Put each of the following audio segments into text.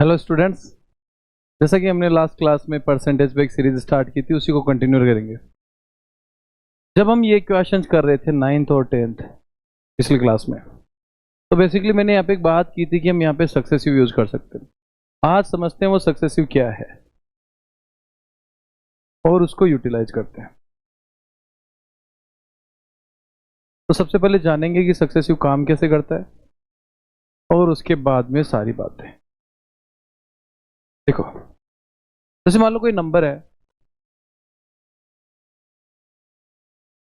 Hello students, जैसा कि हमने लास्ट क्लास में परसेंटेज पे एक सीरीज स्टार्ट की थी, उसी को कंटिन्यू करेंगे। जब हम ये क्वेश्चंस कर रहे थे 9th और 10th पिछली क्लास में, तो बेसिकली मैंने यहाँ पे एक बात की थी कि हम यहाँ पे सक्सेसिव यूज कर सकते हैं। आज समझते हैं वो सक्सेसिव क्या है और उसको यूटिलाइज करते हैं। तो सबसे पहले जानेंगे कि सक्सेसिव काम कैसे करता है और उसके बाद में सारी बातें। देखो, जैसे मान लो कोई नंबर है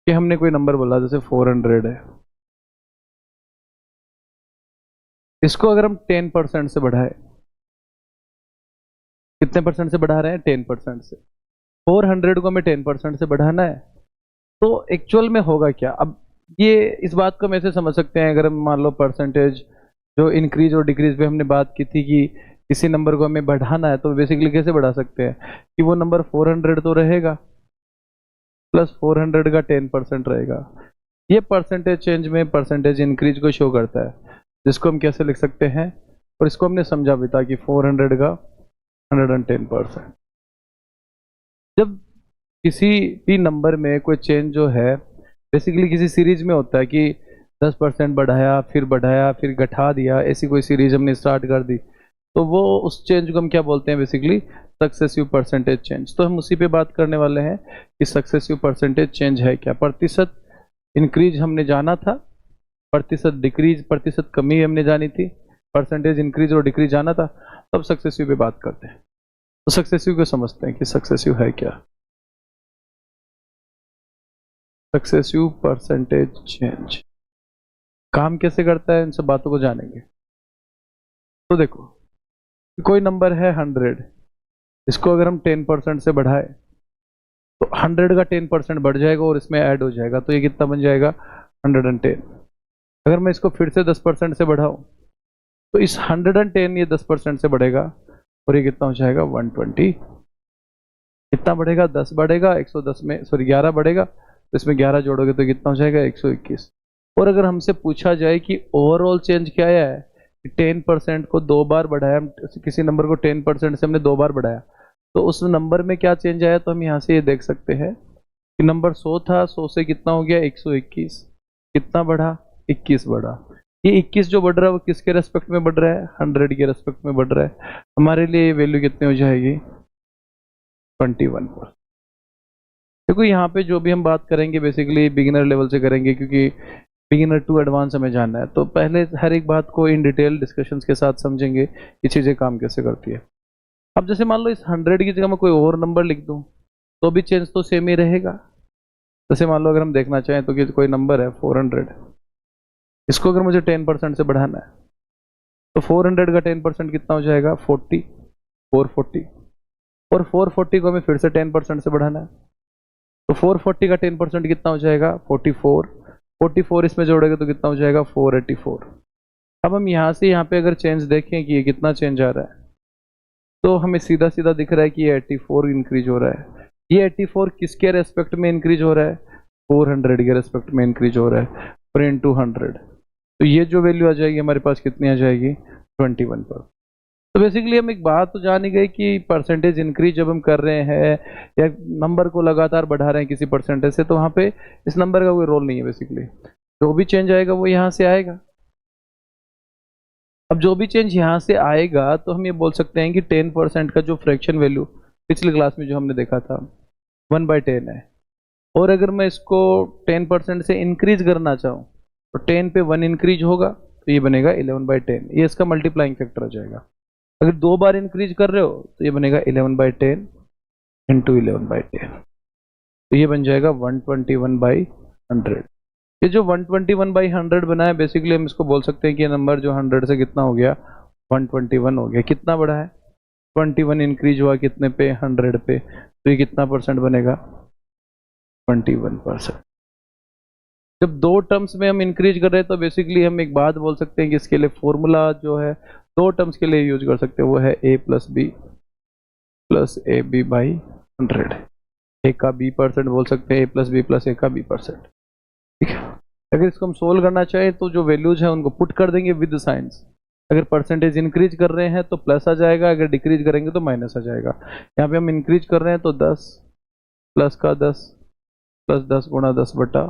कि हमने कोई नंबर बोला, जैसे 400 है। इसको अगर हम 10% से बढ़ाए, कितने परसेंट से बढ़ा रहे हैं? 10% से। 400 को हमें 10% से बढ़ाना है, तो एक्चुअल में होगा क्या? अब ये इस बात को हम ऐसे समझ सकते हैं, अगर हम मान लो परसेंटेज जो इंक्रीज और डिक्रीज पे हमने बात की थी कि किसी नंबर को हमें बढ़ाना है, तो बेसिकली कैसे बढ़ा सकते हैं कि वो नंबर 400 तो रहेगा प्लस 400 का 10% रहेगा। ये परसेंटेज चेंज में परसेंटेज इंक्रीज को शो करता है, जिसको हम कैसे लिख सकते हैं, और इसको हमने समझा भी था कि 400 का 110%। जब किसी भी नंबर में कोई चेंज जो है, बेसिकली किसी सीरीज में होता है कि 10% बढ़ाया फिर घटा दिया, ऐसी कोई सीरीज हमने स्टार्ट कर दी, तो वो उस चेंज को हम क्या बोलते हैं? Basically successive percentage change. तो हम उसी पे बात करने वाले हैं कि सक्सेसिव परसेंटेज चेंज है क्या। प्रतिशत इंक्रीज हमने जाना था, प्रतिशत डिक्रीज, प्रतिशत कमी हमने जानी थी, परसेंटेज इंक्रीज और डिक्रीज जाना था। तब सक्सेसिव पे बात करते हैं। तो सक्सेसिव को समझते हैं कि सक्सेसिव है क्या। सक्सेसिव परसेंटेज चेंज काम कैसे करता है, इन सब बातों को जानेंगे। तो देखो, कोई नंबर है 100, इसको अगर हम 10% से बढ़ाए तो 100 का 10% बढ़ जाएगा और इसमें ऐड हो जाएगा, तो ये कितना बन जाएगा? 110। अगर मैं इसको फिर से 10% से बढ़ाऊं तो इस 110 ये 10% से बढ़ेगा और ये कितना हो जाएगा? 120। कितना बढ़ेगा? 10 बढ़ेगा, 110 में सॉरी 11 बढ़ेगा, तो इसमें 11 जोड़ोगे तो कितना हो जाएगा? 121। और अगर हमसे पूछा जाए कि ओवरऑल चेंज क्या आया है, 10% को 2 बार बढ़ाया, किसी नंबर को 10% से हमने 2 बार बढ़ाया, तो उस नंबर में क्या चेंज आया? तो हम यहाँ से ये देख सकते हैं कि नंबर 100 था, 100 से कितना हो गया? 121। कितना बढ़ा? 21 बढ़ा। ये 21 जो बढ़ रहा है वो किसके रेस्पेक्ट में बढ़ रहा है? 100 के रेस्पेक्ट में बढ़ रहा है। हमारे लिए ये वैल्यू कितनी हो जाएगी? 21%। देखो, यहाँ पे जो भी हम बात करेंगे बेसिकली बिगिनर लेवल से करेंगे, क्योंकि बिगिनर टू एडवांस हमें जानना है। तो पहले हर एक बात को इन डिटेल डिस्कशंस के साथ समझेंगे ये चीज़ें काम कैसे करती है। अब जैसे मान लो इस 100 की जगह मैं कोई और नंबर लिख दूं, तो भी चेंज तो सेम ही रहेगा। जैसे मान लो अगर हम देखना चाहें तो कि कोई नंबर है 400, इसको अगर मुझे 10% से बढ़ाना है, तो 400 का 10% कितना हो जाएगा? 40, 440। और 440 को हमें फिर से 10% से बढ़ाना है, तो 440 का 10% कितना हो जाएगा? 44। 44 इसमें जोड़ेगा तो कितना हो जाएगा? 484। अब हम यहाँ से यहाँ पे अगर चेंज देखें कि ये कितना चेंज आ रहा है, तो हमें सीधा सीधा दिख रहा है कि ये 84 इंक्रीज हो रहा है। ये 84 किसके रेस्पेक्ट में इंक्रीज हो रहा है? 400 के रेस्पेक्ट में इंक्रीज हो रहा है, और इनटू 100, तो ये जो वैल्यू आ जाएगी हमारे पास कितनी आ जाएगी? 21 पर। तो बेसिकली हम एक बात तो जान ही गए कि परसेंटेज इंक्रीज जब हम कर रहे हैं या नंबर को लगातार बढ़ा रहे हैं किसी परसेंटेज से, तो वहाँ पे इस नंबर का कोई रोल नहीं है। बेसिकली जो भी चेंज आएगा वो यहाँ से आएगा। अब जो भी चेंज यहाँ से आएगा, तो हम ये बोल सकते हैं कि 10% का जो फ्रैक्शन वैल्यू पिछली क्लास में जो हमने देखा था 1/10 है, और अगर मैं इसको 10% से इंक्रीज करना चाहूँ तो 10 पे 1 इंक्रीज होगा, तो ये बनेगा 11/10। ये इसका मल्टीप्लाइंग फैक्टर आ जाएगा। अगर 2 बार इंक्रीज कर रहे हो तो ये बनेगा 11/10 इंटू 11/10, तो ये बन जाएगा 121/100। ये जो 121/100 बना है, बेसिकली हम इसको बोल सकते हैं कि ये नंबर जो 100 से कितना हो गया? 121 हो गया। कितना बढ़ा है? 21 इंक्रीज हुआ कितने पे? 100 पे, तो ये कितना परसेंट बनेगा? 21%। जब दो टर्म्स में हम इंक्रीज कर रहे हैं, तो बेसिकली हम एक बात बोल सकते हैं कि इसके लिए फॉर्मूला जो है दो टर्म्स के लिए यूज कर सकते हैं, वो है a plus B plus A B by 100। A का b परसेंट बोल सकते हैं, a plus B plus A का b परसेंट। ठीक है। अगर इसको हम सोल्व करना चाहें तो जो वैल्यूज हैं उनको पुट कर देंगे विद साइंस। अगर परसेंटेज इंक्रीज कर रहे हैं तो प्लस आ जाएगा, अगर डिक्रीज करेंगे तो माइनस आ जाएगा। यहाँ पे हम इंक्रीज कर रहे हैं तो 10 प्लस का 10 प्लस 10 गुणा 10 बटा,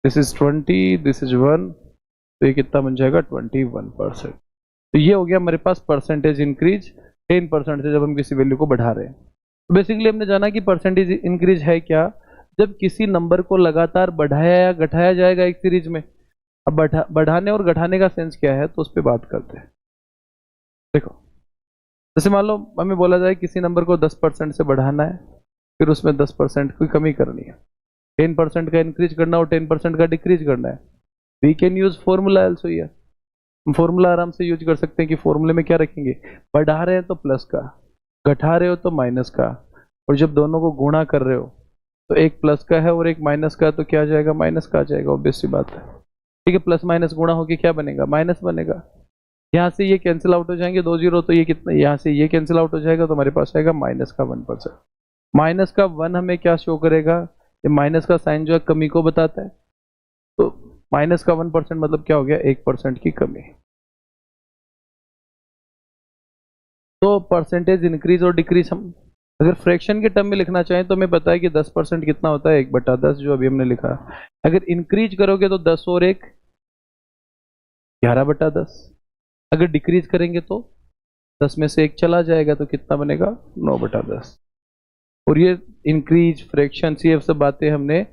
दिस इज 20, दिस इज 1, तो ये कितना बन जाएगा 21%। तो ये हो गया हमारे पास परसेंटेज इंक्रीज 10% से जब हम किसी वैल्यू को बढ़ा रहे हैं। तो बेसिकली हमने जाना कि परसेंटेज इंक्रीज है क्या, जब किसी नंबर को लगातार बढ़ाया या घटाया जाएगा एक सीरीज में। अब बढ़ाने और घटाने का सेंस क्या है, तो उस पर बात करते हैं। देखो, जैसे मान लो हमें बोला जाए किसी नंबर को 10% से बढ़ाना है, फिर उसमें 10% की कमी करनी है, 10% का इंक्रीज करना और 10% का डिक्रीज करना है। We can use formula also here, हम फॉर्मूला आराम से यूज कर सकते हैं कि फॉर्मूले में क्या रखेंगे, बढ़ा रहे हैं तो प्लस का, घटा रहे हो तो माइनस का, और जब दोनों को गुणा कर रहे हो तो एक प्लस का है और एक माइनस का, तो क्या आ जाएगा, माइनस का आ जाएगा, ऑब्वियस सी बात है। ठीक है, प्लस माइनस गुणा होके क्या बनेगा, माइनस बनेगा। यहाँ से ये कैंसिल आउट हो जाएंगे 2 जीरो, तो ये कितना, यहाँ से ये कैंसिल आउट हो जाएगा, तो हमारे पास आएगा माइनस का 1%। माइनस का 1 हमें क्या शो करेगा, ये माइनस का साइन जो है कमी को बताता है, तो माइनस का 1% मतलब क्या हो गया, 1% की कमी। तो परसेंटेज इंक्रीज और डिक्रीज हम अगर फ्रैक्शन के टर्म में लिखना चाहें तो हमें पता है कि 10% कितना होता है, 1/10, जो अभी हमने लिखा। अगर इंक्रीज करोगे तो 10 और 1 11/10, अगर डिक्रीज करेंगे तो 10 में से 1 चला जाएगा, तो कितना बनेगा, 9/10। और ये इंक्रीज, फ्रैक्शन, ये सब बातें हमने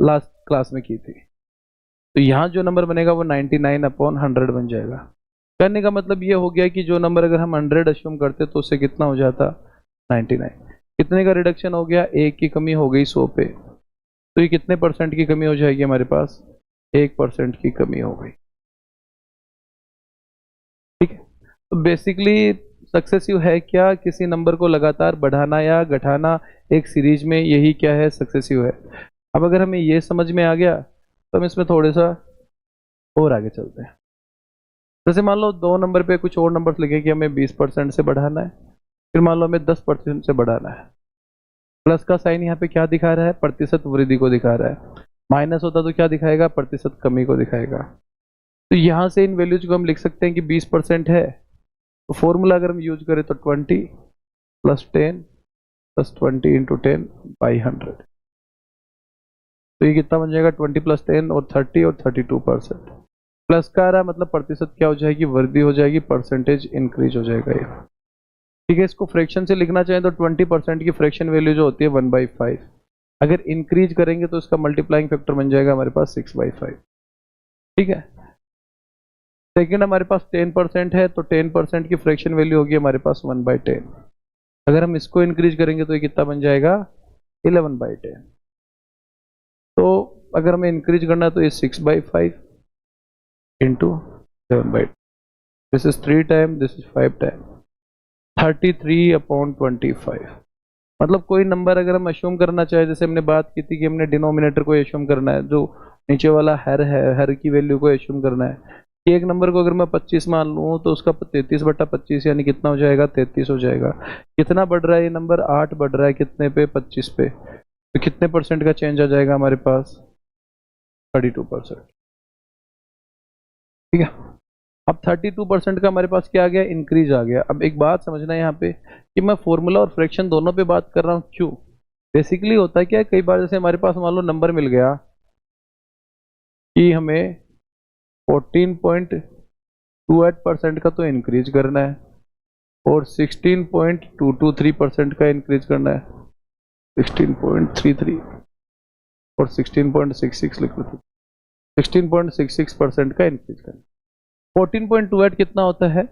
लास्ट क्लास में की थी। तो यहाँ जो नंबर बनेगा वो 99/100 बन जाएगा। कहने का मतलब ये हो गया कि जो नंबर अगर हम 100 अश्यूम करते तो उससे कितना हो जाता, 99। कितने का रिडक्शन हो गया, 1 की कमी हो गई 100 पे, तो ये कितने परसेंट की कमी हो जाएगी हमारे पास, 1% की कमी हो गई। ठीक है, तो बेसिकली सक्सेसिव है क्या, किसी नंबर को लगातार बढ़ाना या घटाना एक सीरीज में, यही क्या है, सक्सेसिव है। अब अगर हमें ये समझ में आ गया तो हम इसमें थोड़ा सा और आगे चलते हैं। जैसे मान लो 2 नंबर पे कुछ और नंबर्स लिखे कि हमें 20% से बढ़ाना है, फिर मान लो हमें 10% से बढ़ाना है। प्लस का साइन यहाँ पे क्या दिखा रहा है, प्रतिशत वृद्धि को दिखा रहा है। माइनस होता तो क्या दिखाएगा, प्रतिशत कमी को दिखाएगा। तो यहाँ से इन वैल्यूज को हम लिख सकते हैं कि 20% है, तो फॉर्मूला अगर हम यूज करें तो 20 + 10 + 20 × 10/100, तो ये कितना बन जाएगा, 20 + 10 और 30 और 32%। प्लस का आ रहा है मतलब प्रतिशत क्या हो जाएगी, वृद्धि हो जाएगी, परसेंटेज इंक्रीज हो जाएगा ये। ठीक है, इसको फ्रैक्शन से लिखना चाहें तो 20% की फ्रैक्शन वैल्यू जो होती है 1/5, अगर इंक्रीज करेंगे तो इसका मल्टीप्लाइंग फैक्टर बन जाएगा हमारे पास 6/5। ठीक है, सेकेंड हमारे पास 10% है, तो 10% की फ्रैक्शन वैल्यू होगी हमारे पास 1/10, अगर हम इसको इंक्रीज करेंगे तो ये कितना बन जाएगा, 11/10। तो अगर हमें इंक्रीज करना है तो ये 6/5 × 7/10, this is 3 time, this is 5 time, 33/25। मतलब कोई नंबर अगर हम अश्यूम करना चाहे, जैसे हमने बात की थी कि हमने डिनोमिनेटर को अश्यूम करना है, जो नीचे वाला हर है, हर की वैल्यू को अश्यूम करना है कि एक नंबर को अगर मैं 25 मान लूँ तो उसका 33/25 यानी कितना हो जाएगा, 33 हो जाएगा। कितना बढ़ रहा है ये नंबर, 8 बढ़ रहा है, कितने पे, 25 पे, तो कितने परसेंट का चेंज आ जाएगा हमारे पास, 32%। ठीक है, अब 32% का हमारे पास क्या आ गया, इंक्रीज आ गया। अब एक बात समझना है यहाँ पे कि मैं फॉर्मूला और फ्रैक्शन दोनों पे बात कर रहा हूँ, क्यों, बेसिकली होता है क्या, कई बार जैसे हमारे पास मान लो नंबर मिल गया कि हमें 14.28% का तो इंक्रीज करना है और 16.223% का इंक्रीज करना है, 16.33 और 16.66 लिख लो, 16.66% का इंक्रीज करना है। 14.28 कितना होता है,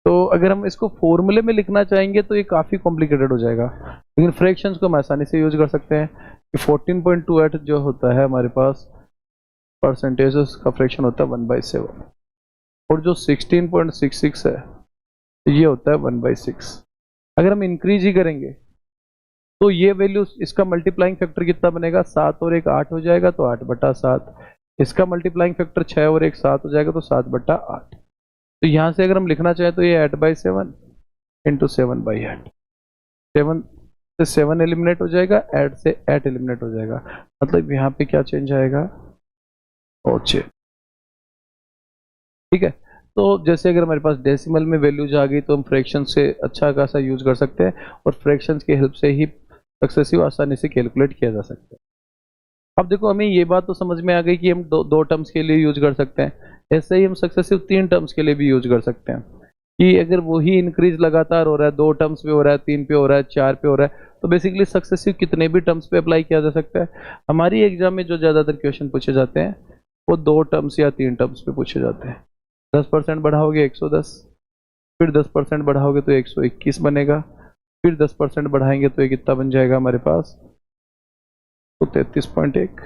तो अगर हम इसको फॉर्मूले में लिखना चाहेंगे तो ये काफ़ी कॉम्प्लिकेटेड हो जाएगा, लेकिन फ्रैक्शंस को हम आसानी से यूज कर सकते हैं कि 14.28 जो होता है हमारे पास परसेंटेज का फ्रैक्शन होता है 1/7, और जो 16.66 है ये होता है 1/6। अगर हम इंक्रीज ही करेंगे तो ये वैल्यू, इसका मल्टीप्लाइंग फैक्टर कितना बनेगा, 7 और 1 8 हो जाएगा, तो 8/7। इसका मल्टीप्लाइंग फैक्टर 6 और 1 7 हो जाएगा, तो 7/8। तो यहाँ से अगर हम लिखना चाहें तो ये 8/7 × 7/8, 7 से 7 एलिमिनेट हो जाएगा, 8 से 8 एलिमिनेट हो जाएगा, मतलब यहाँ पे क्या चेंज आएगा, और चेंज। ठीक है। तो जैसे अगर हमारे पास डेसिमल में वैल्यूज आ गई तो हम फ्रैक्शन से अच्छा खासा यूज कर सकते हैं और फ्रैक्शंस की हेल्प से ही सक्सेसिव आसानी से कैलकुलेट किया जा सकता है। अब देखो हमें ये बात तो समझ में आ गई कि हम दो टर्म्स के लिए यूज कर सकते हैं, ऐसे ही हम सक्सेसिव 3 टर्म्स के लिए भी यूज कर सकते हैं कि अगर वही इंक्रीज लगातार हो रहा है, 2 टर्म्स पे हो रहा है, 3 पे हो रहा है, 4 पे हो रहा है, तो बेसिकली सक्सेसिव कितने भी टर्म्स पे अप्लाई किया जा सकता है। हमारी एग्जाम में जो ज्यादातर क्वेश्चन पूछे जाते हैं वो 2 टर्म्स या 3 टर्म्स पे पूछे जाते हैं। 10% बढ़ाओगे 110, फिर 10% बढ़ाओगे तो 121 बनेगा, फिर 10% बढ़ाएंगे तो ये कितना बन जाएगा हमारे पास, तो 33.1।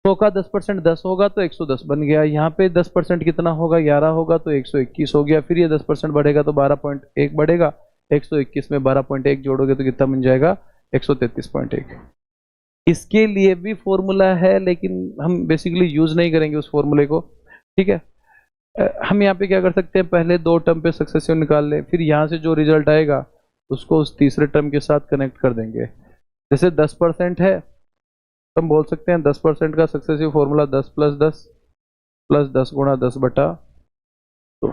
100 का 10% 10 होगा तो 110 बन गया। यहाँ पे 10% कितना होगा, 11 होगा तो 121 हो गया। फिर ये 10% बढ़ेगा तो 12.1 बढ़ेगा, 121 में 12.1 जोड़ोगे तो कितना बन जाएगा, 133.1। इसके लिए भी फॉर्मूला है लेकिन हम बेसिकली यूज नहीं करेंगे उस फॉर्मूले को, ठीक है। हम यहाँ पे क्या कर सकते हैं, पहले 2 टर्म पे सक्सेसिव निकाल लें, फिर यहाँ से जो रिजल्ट आएगा उसको उस तीसरे टर्म के साथ कनेक्ट कर देंगे। जैसे 10% है तो हम बोल सकते हैं 10% का सक्सेसिव फॉर्मूला 10 + 10 + 10 × 10 बटा 2।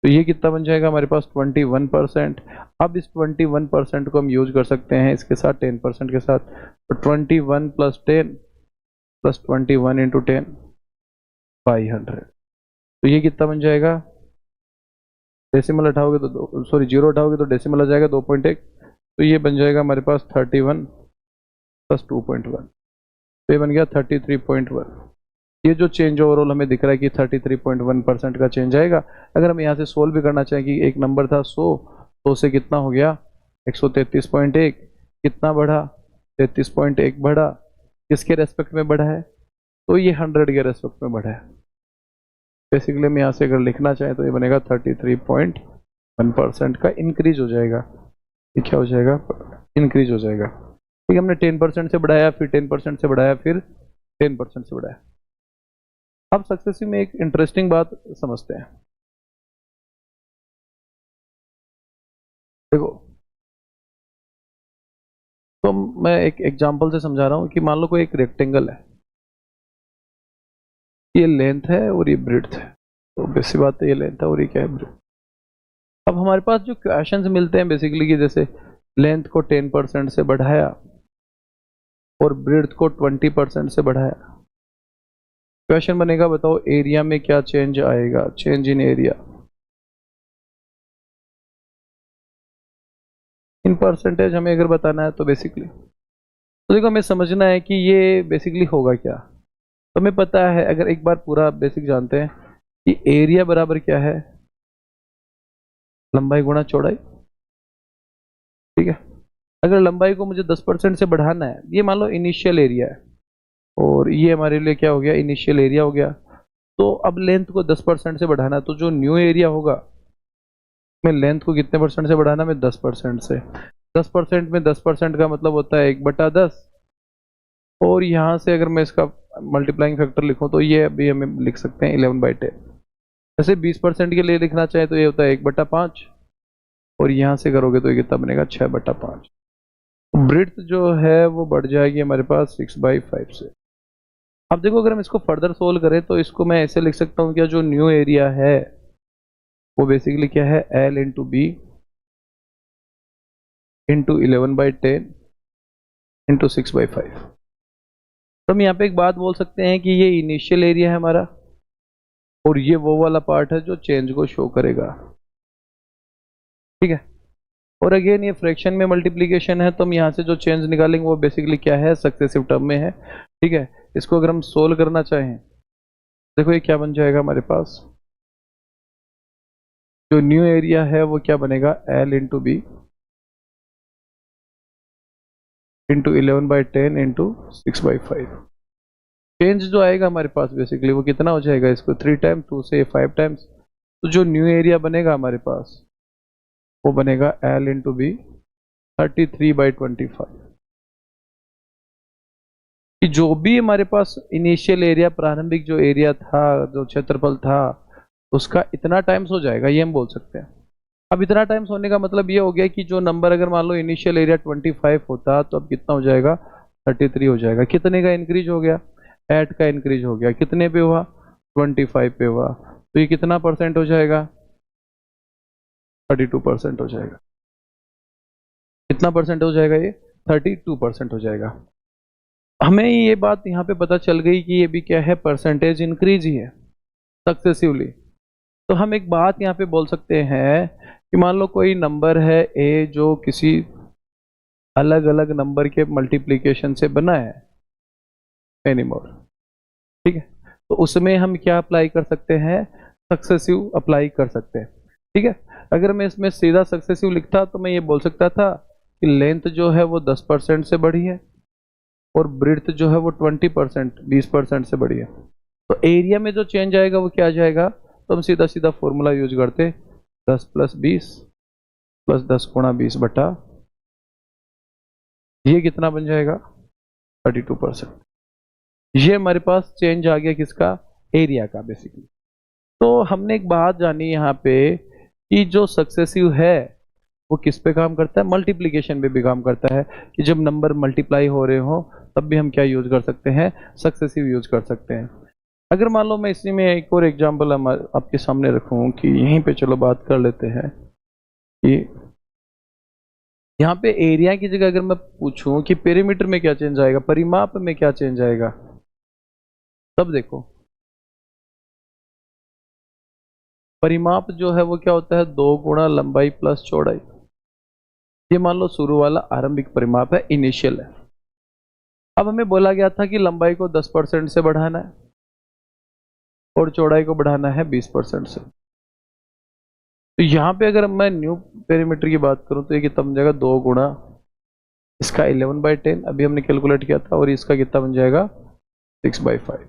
तो ये कितना बन जाएगा हमारे पास, 21%। अब इस 21% को हम यूज कर सकते हैं इसके साथ 10% के साथ, तो 21 + 10 + 21 × 10 500। तो ये कितना बन जाएगा, डेसिमल हटाओगे तो सॉरी जीरो हटाओगे तो डेसिमल आ जाएगा 2.1, तो ये बन जाएगा हमारे पास 31 + 2.1, तो ये बन गया 33.1। ये जो चेंज ओवरऑल हमें दिख रहा है कि 33.1% का चेंज आएगा। अगर हम यहाँ से सोल्व भी करना चाहें कि एक नंबर था 100 से कितना हो गया 133.1, कितना बढ़ा 33.1 बढ़ा, किसके रेस्पेक्ट में बढ़ा है, तो ये 100 के रेस्पेक्ट में बढ़ा है। बेसिकली हम यहाँ से अगर लिखना चाहें तो ये बनेगा 33.1% का इंक्रीज हो जाएगा। ये क्या हो जाएगा, इंक्रीज हो जाएगा। ठीक है, हमने 10% से बढ़ाया, फिर 10% से बढ़ाया, फिर 10% से बढ़ाया। अब सक्सेसिव में एक इंटरेस्टिंग बात समझते हैं। देखो तो मैं एक एग्जांपल से समझा रहा हूँ कि मान लो कोई एक रेक्टेंगल है, ये लेंथ है और ये ब्रेड्थ है, तो बेसिक बात है ये लेंथ है और ये क्या है, ब्रेड्थ। अब हमारे पास जो क्वेश्चंस मिलते हैं बेसिकली कि जैसे लेंथ को 10% से बढ़ाया और ब्रेड्थ को 20% से बढ़ाया, क्वेश्चन बनेगा बताओ एरिया में क्या चेंज आएगा, change in area in percentage हमें अगर बताना है तो बेसिकली तो देखो हमें समझना है कि ये बेसिकली होगा क्या। तो हमें पता है, अगर एक बार पूरा बेसिक जानते हैं कि एरिया बराबर क्या है, लंबाई गुणा चौड़ाई, ठीक है। अगर लंबाई को मुझे 10% से बढ़ाना है, ये मान लो इनिशियल एरिया है और ये हमारे लिए क्या हो गया, इनिशियल एरिया हो गया। तो अब लेंथ को 10% से बढ़ाना है, तो जो न्यू एरिया होगा मैं लेंथ को कितने परसेंट से बढ़ाना, मैं 10% से। 10% में 10% का मतलब होता है 1/10, और यहाँ से अगर मैं इसका मल्टीप्लाइंग फैक्टर लिखूं तो ये अभी हमें लिख सकते हैं 11/10। जैसे 20% के लिए लिखना चाहे तो ये होता है 1/5, और यहाँ से करोगे तो ये कितना बनेगा 6/5। ब्रेड्थ जो है वो बढ़ जाएगी हमारे पास 6/5 से। अब देखो अगर हम इसको फर्दर सोल्व करें तो इसको मैं ऐसे लिख सकता हूँ कि जो न्यू एरिया है वो बेसिकली क्या है, L × B × 11/10 × 6/5। तो हम यहाँ पे एक बात बोल सकते हैं कि ये इनिशियल एरिया है हमारा और ये वो वाला पार्ट है जो चेंज को शो करेगा, ठीक है। और अगेन ये फ्रैक्शन में मल्टीप्लीकेशन है, तो हम यहाँ से जो चेंज निकालेंगे वो बेसिकली क्या है, सक्सेसिव टर्म में है, ठीक है। इसको अगर हम सोल्व करना चाहें, देखो ये क्या बन जाएगा हमारे पास, जो न्यू एरिया है वो क्या बनेगा, L × B × 11/10 × 6/5। चेंज जो आएगा हमारे पास बेसिकली वो कितना हो जाएगा, इसको 3 टाइम 2 से 5 टाइम्स, तो जो न्यू एरिया बनेगा हमारे पास वो बनेगा L × B 33/25। कि जो भी हमारे पास इनिशियल एरिया, प्रारंभिक जो एरिया था, जो क्षेत्रफल था, उसका इतना टाइम्स हो जाएगा, ये हम बोल सकते हैं। अब इतना टाइम्स होने का मतलब ये हो गया कि जो नंबर अगर मान लो इनिशियल एरिया 25 होता तो अब कितना हो जाएगा, 33 हो जाएगा। कितने का इंक्रीज हो गया, 8 का इंक्रीज हो गया। कितने पे हुआ, 25 पे हुआ, तो ये कितना परसेंट हो जाएगा? 32% हो जाएगा। कितना परसेंट हो जाएगा ये? 32% हो जाएगा। हमें ये बात यहाँ पे पता चल गई कि ये भी क्या है, परसेंटेज इंक्रीज ही है सक्सेसिवली। तो हम एक बात यहाँ पे बोल सकते हैं कि मान लो कोई नंबर है ए जो किसी अलग अलग नंबर के मल्टीप्लिकेशन से बना है एनीमोर, ठीक है, तो उसमें हम क्या अप्लाई कर सकते हैं? सक्सेसिव अप्लाई कर सकते हैं, ठीक है। अगर मैं इसमें सीधा सक्सेसिव लिखता तो मैं ये बोल सकता था कि लेंथ जो है वो 10% से बढ़ी है और ब्रेड्थ जो है वो 20%, 20% से बढ़ी है। तो एरिया में जो चेंज आएगा वो क्या आ जाएगा? तो हम सीधा सीधा फॉर्मूला यूज करते, 10 + 20 + 10 × 20 बटा, ये कितना बन जाएगा? 32%। ये हमारे पास चेंज आ गया किसका? एरिया का बेसिकली। तो हमने एक बात जानी यहाँ पे कि जो सक्सेसिव है वो किस पे काम करता है? मल्टीप्लिकेशन पे भी काम करता है, कि जब नंबर मल्टीप्लाई हो रहे हो तब भी हम क्या यूज कर सकते हैं? सक्सेसिव यूज कर सकते हैं। अगर मान लो मैं इसी में एक और एग्जांपल आपके सामने रखूं कि यहीं पे चलो बात कर लेते हैं कि यहाँ पे एरिया की जगह अगर मैं पूछूं कि पेरीमीटर में क्या चेंज आएगा, परिमाप में क्या चेंज आएगा, तब देखो परिमाप जो है वो क्या होता है? 2 गुणा लंबाई प्लस चौड़ाई। ये मान लो शुरू वाला आरंभिक परिमाप है, इनिशियल है। अब हमें बोला गया था कि लंबाई को 10% से बढ़ाना है और चौड़ाई को बढ़ाना है 20% से। तो यहाँ पे अगर मैं न्यू पेरीमीटर की बात करूं तो ये कितना बन जाएगा? 2 गुणा इसका 11/10 अभी हमने कैलकुलेट किया था, और इसका कितना बन जाएगा? 6/5।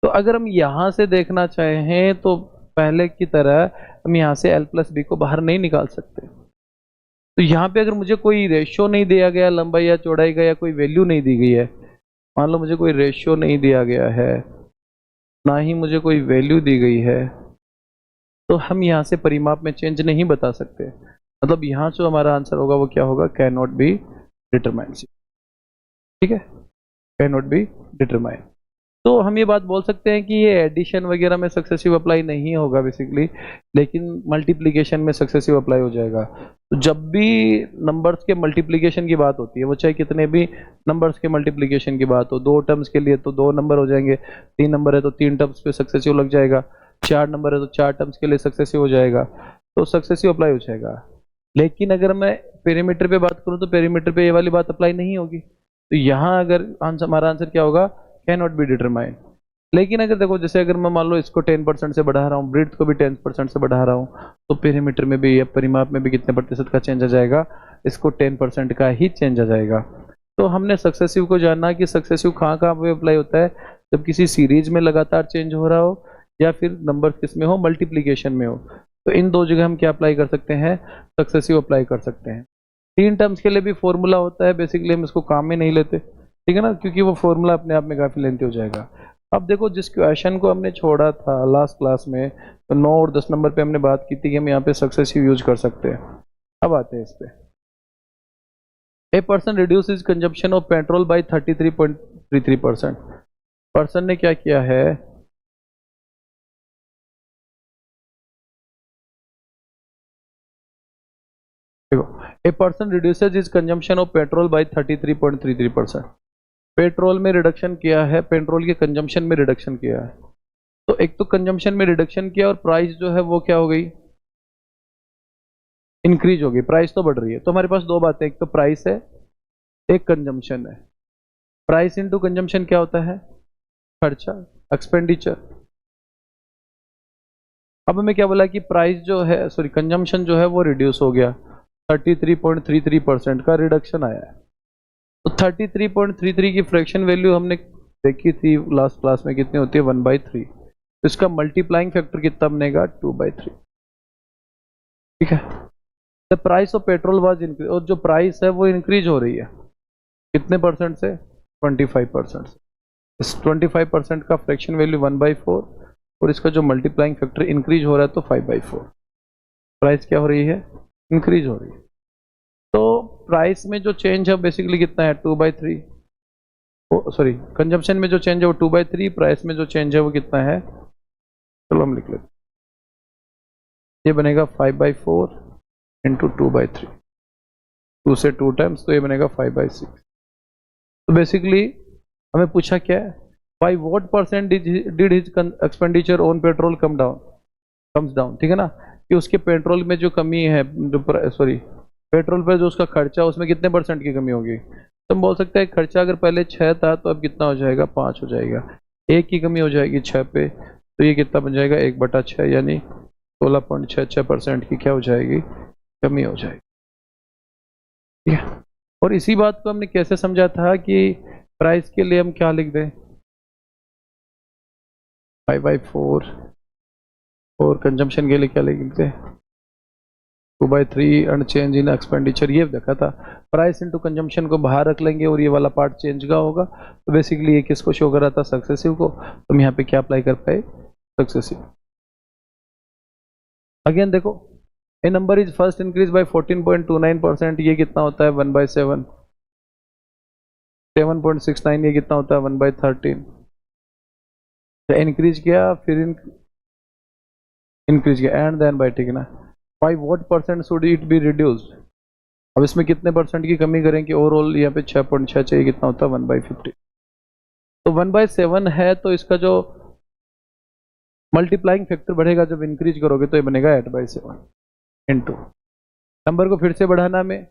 तो अगर हम यहाँ से देखना चाहें तो पहले की तरह हम यहाँ से l + b को बाहर नहीं निकाल सकते। तो यहाँ पे अगर मुझे कोई रेशियो नहीं दिया गया लंबाई या चौड़ाई का, या कोई वैल्यू नहीं दी गई है, मान लो मुझे कोई रेशियो नहीं दिया गया है, ना ही मुझे कोई वैल्यू दी गई है, तो हम यहाँ से परिमाप में चेंज नहीं बता सकते। मतलब यहाँ जो हमारा आंसर होगा वो क्या होगा? Can not be determined. ठीक है, कैन नॉट बी डिटरमाइंड। तो हम ये बात बोल सकते हैं कि ये एडिशन वगैरह में सक्सेसिव अप्लाई नहीं होगा बेसिकली, लेकिन मल्टीप्लिकेशन में सक्सेसिव अप्लाई हो जाएगा। तो जब भी नंबर्स के मल्टीप्लिकेशन की बात होती है, वो चाहे कितने भी नंबर्स के मल्टीप्लिकेशन की बात हो, 2 टर्म्स के लिए तो 2 नंबर हो जाएंगे, 3 नंबर है तो 3 टर्म्स पे सक्सेसिव लग जाएगा, 4 नंबर है तो 4 टर्म्स के लिए सक्सेसिव हो जाएगा, तो सक्सेसिव अप्लाई हो जाएगा। लेकिन अगर मैं पेरीमीटर पे बात करूं तो पेरीमीटर पे ये वाली बात अप्लाई नहीं होगी। तो यहाँ अगर हमारा आंसर क्या होगा? Can not be determined. लेकिन अगर देखो, जैसे अगर मैं मान लो इसको 10% से बढ़ा रहा हूँ, ब्रेड्थ को भी 10% से बढ़ा रहा हूँ, तो पेरीमीटर में भी या परिमाप में भी कितने प्रतिशत का चेंज आ जाएगा? इसको 10% का ही चेंज आ जाएगा। तो हमने सक्सेसिव को जानना कि सक्सेसिव कहाँ कहाँ पे अप्लाई होता है, जब किसी सीरीज में लगातार चेंज हो रहा हो, या फिर नंबर किस में हो? मल्टीप्लीकेशन में हो। तो इन 2 जगह हम क्या अप्लाई कर सकते हैं? सक्सेसिव अप्लाई कर सकते हैं। 3 टर्म्स के लिए भी फॉर्मूला होता है, बेसिकली हम इसको काम में नहीं लेते, ठीक है ना, क्योंकि वो फॉर्मूला अपने आप में काफी लेंथी हो जाएगा। अब देखो, जिस क्वेश्चन को हमने छोड़ा था लास्ट क्लास में, तो 9 और 10 नंबर पे हमने बात की थी कि हम यहाँ पे सक्सेसिव यूज कर सकते हैं। अब आते हैं इस पे। A person reduce is consumption of petrol by 33.33%। Person ने क्या किया है? देखो, a person reduces is consumption of petrol by 33.33%। Petrol में रिडक्शन किया है, पेट्रोल के कंजम्पशन में रिडक्शन किया है। तो एक तो कंजम्पशन में रिडक्शन किया और प्राइस जो है वो क्या हो गई? इंक्रीज हो गई, प्राइस तो बढ़ रही है। तो हमारे पास 2 बातें, एक तो प्राइस है, एक कंजम्पशन है। प्राइस इंटू कंजम्पशन क्या होता है? खर्चा, एक्सपेंडिचर। अब हमें क्या बोला कि प्राइस जो है, सॉरी कंजम्पशन जो है वो रिड्यूस हो गया, 33.33% का रिडक्शन आया है। तो 33.33 की फ्रैक्शन वैल्यू हमने देखी थी लास्ट क्लास में, कितनी होती है? 1/3। तो इसका मल्टीप्लाइंग फैक्टर कितना बनेगा? 2/3। ठीक है, the price of petrol was increase, और जो प्राइस है वो इंक्रीज हो रही है कितने परसेंट से? 25% से। इस 25% का फ्रैक्शन वैल्यू 1/4, और इसका जो मल्टीप्लाइंग फैक्टर इंक्रीज हो रहा है तो 5/4। प्राइस क्या हो रही है? इंक्रीज हो रही है। तो प्राइस में जो चेंज है बेसिकली कितना है? 2/3। सॉरी, कंजम्पशन में जो चेंज है वो 2/3, प्राइस में जो चेंज है वो कितना है, चलो हम लिख लेते, ये बनेगा 5/4 इंटू 2/3, 2 से 2 टाइम्स, तो ये बनेगा 5/6। तो बेसिकली हमें पूछा क्या है, by what percent did his expenditure on petrol comes down, ठीक है ना, कि उसके पेट्रोल में जो कमी है, सॉरी पेट्रोल पर जो उसका खर्चा है उसमें कितने परसेंट की कमी होगी। तो हम बोल सकते हैं खर्चा अगर पहले 6 था तो अब कितना हो जाएगा, 5 हो जाएगा, एक की कमी हो जाएगी 6 पे, तो ये कितना बन जाएगा 1/6, यानी 16.66% की क्या हो जाएगी, कमी हो जाएगी। ठीक है, और इसी बात को हमने कैसे समझा था कि प्राइस के लिए हम क्या लिख दें, 5/4, और कंजम्पशन के लिए क्या लिख दें, 2/3 एंड चेंज इन एक्सपेंडिचर, ये देखा था, प्राइस इनटू कंजम्पशन को बाहर रख लेंगे और ये वाला पार्ट चेंज का होगा, तो बेसिकली ये किसको शो कर रहा था, सक्सेसिव को, तो हम यहाँ पे क्या अप्लाई कर पाए, सक्सेसिव। अगेन देखो, A number is first increase by 14.29%, ये कितना होता है 1/7, 7.69 ये कितना होता है 1/13, इंक्रीज किया फिर इंक्रीज किया एंड देन बाय, ठीक है ना, 5 what percent should it be reduced, अब इसमें कितने परसेंट की कमी करें कि ओवरऑल यहाँ पे 6.6 चाहिए, कितना होता है 1/50, तो 1/7 है, तो इसका जो मल्टीप्लाइंग फैक्टर बढ़ेगा जब इंक्रीज करोगे तो ये बनेगा 8/7 इंटू, नंबर को फिर से बढ़ाना में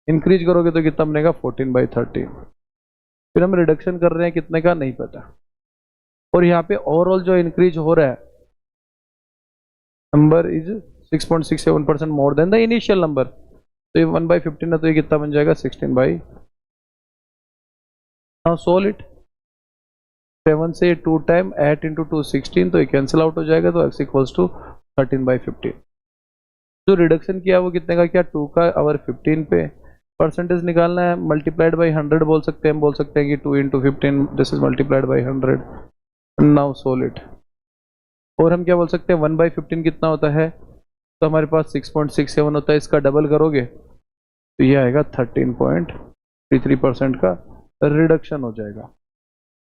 इंक्रीज करोगे तो कितना बनेगा 14/13, फिर हम रिडक्शन कर रहे हैं कितने का नहीं पता, और यहाँ पे ओवरऑल जो इंक्रीज हो रहा है number is 6.67% more than the initial number, तो ये 1/15 है, तो ये कितना बन जाएगा 16 नाउ सोल्व इट, 7 से 2 टाइम 8 इंटू 2 16, तो ये कैंसिल आउट हो जाएगा, तो x इक्वल्स टू 13/15। जो रिडक्शन किया वो कितने का किया, 2 का और 15 पे, परसेंटेज निकालना है, मल्टीप्लाइड बाई 100 बोल सकते हैं, हम बोल सकते हैं कि 2 into 15 this is multiplied by 100, now solve it, और हम क्या बोल सकते हैं 1/15 कितना होता है, तो हमारे पास 6.67 होता है, इसका डबल करोगे तो ये आएगा 13.33% का रिडक्शन हो जाएगा।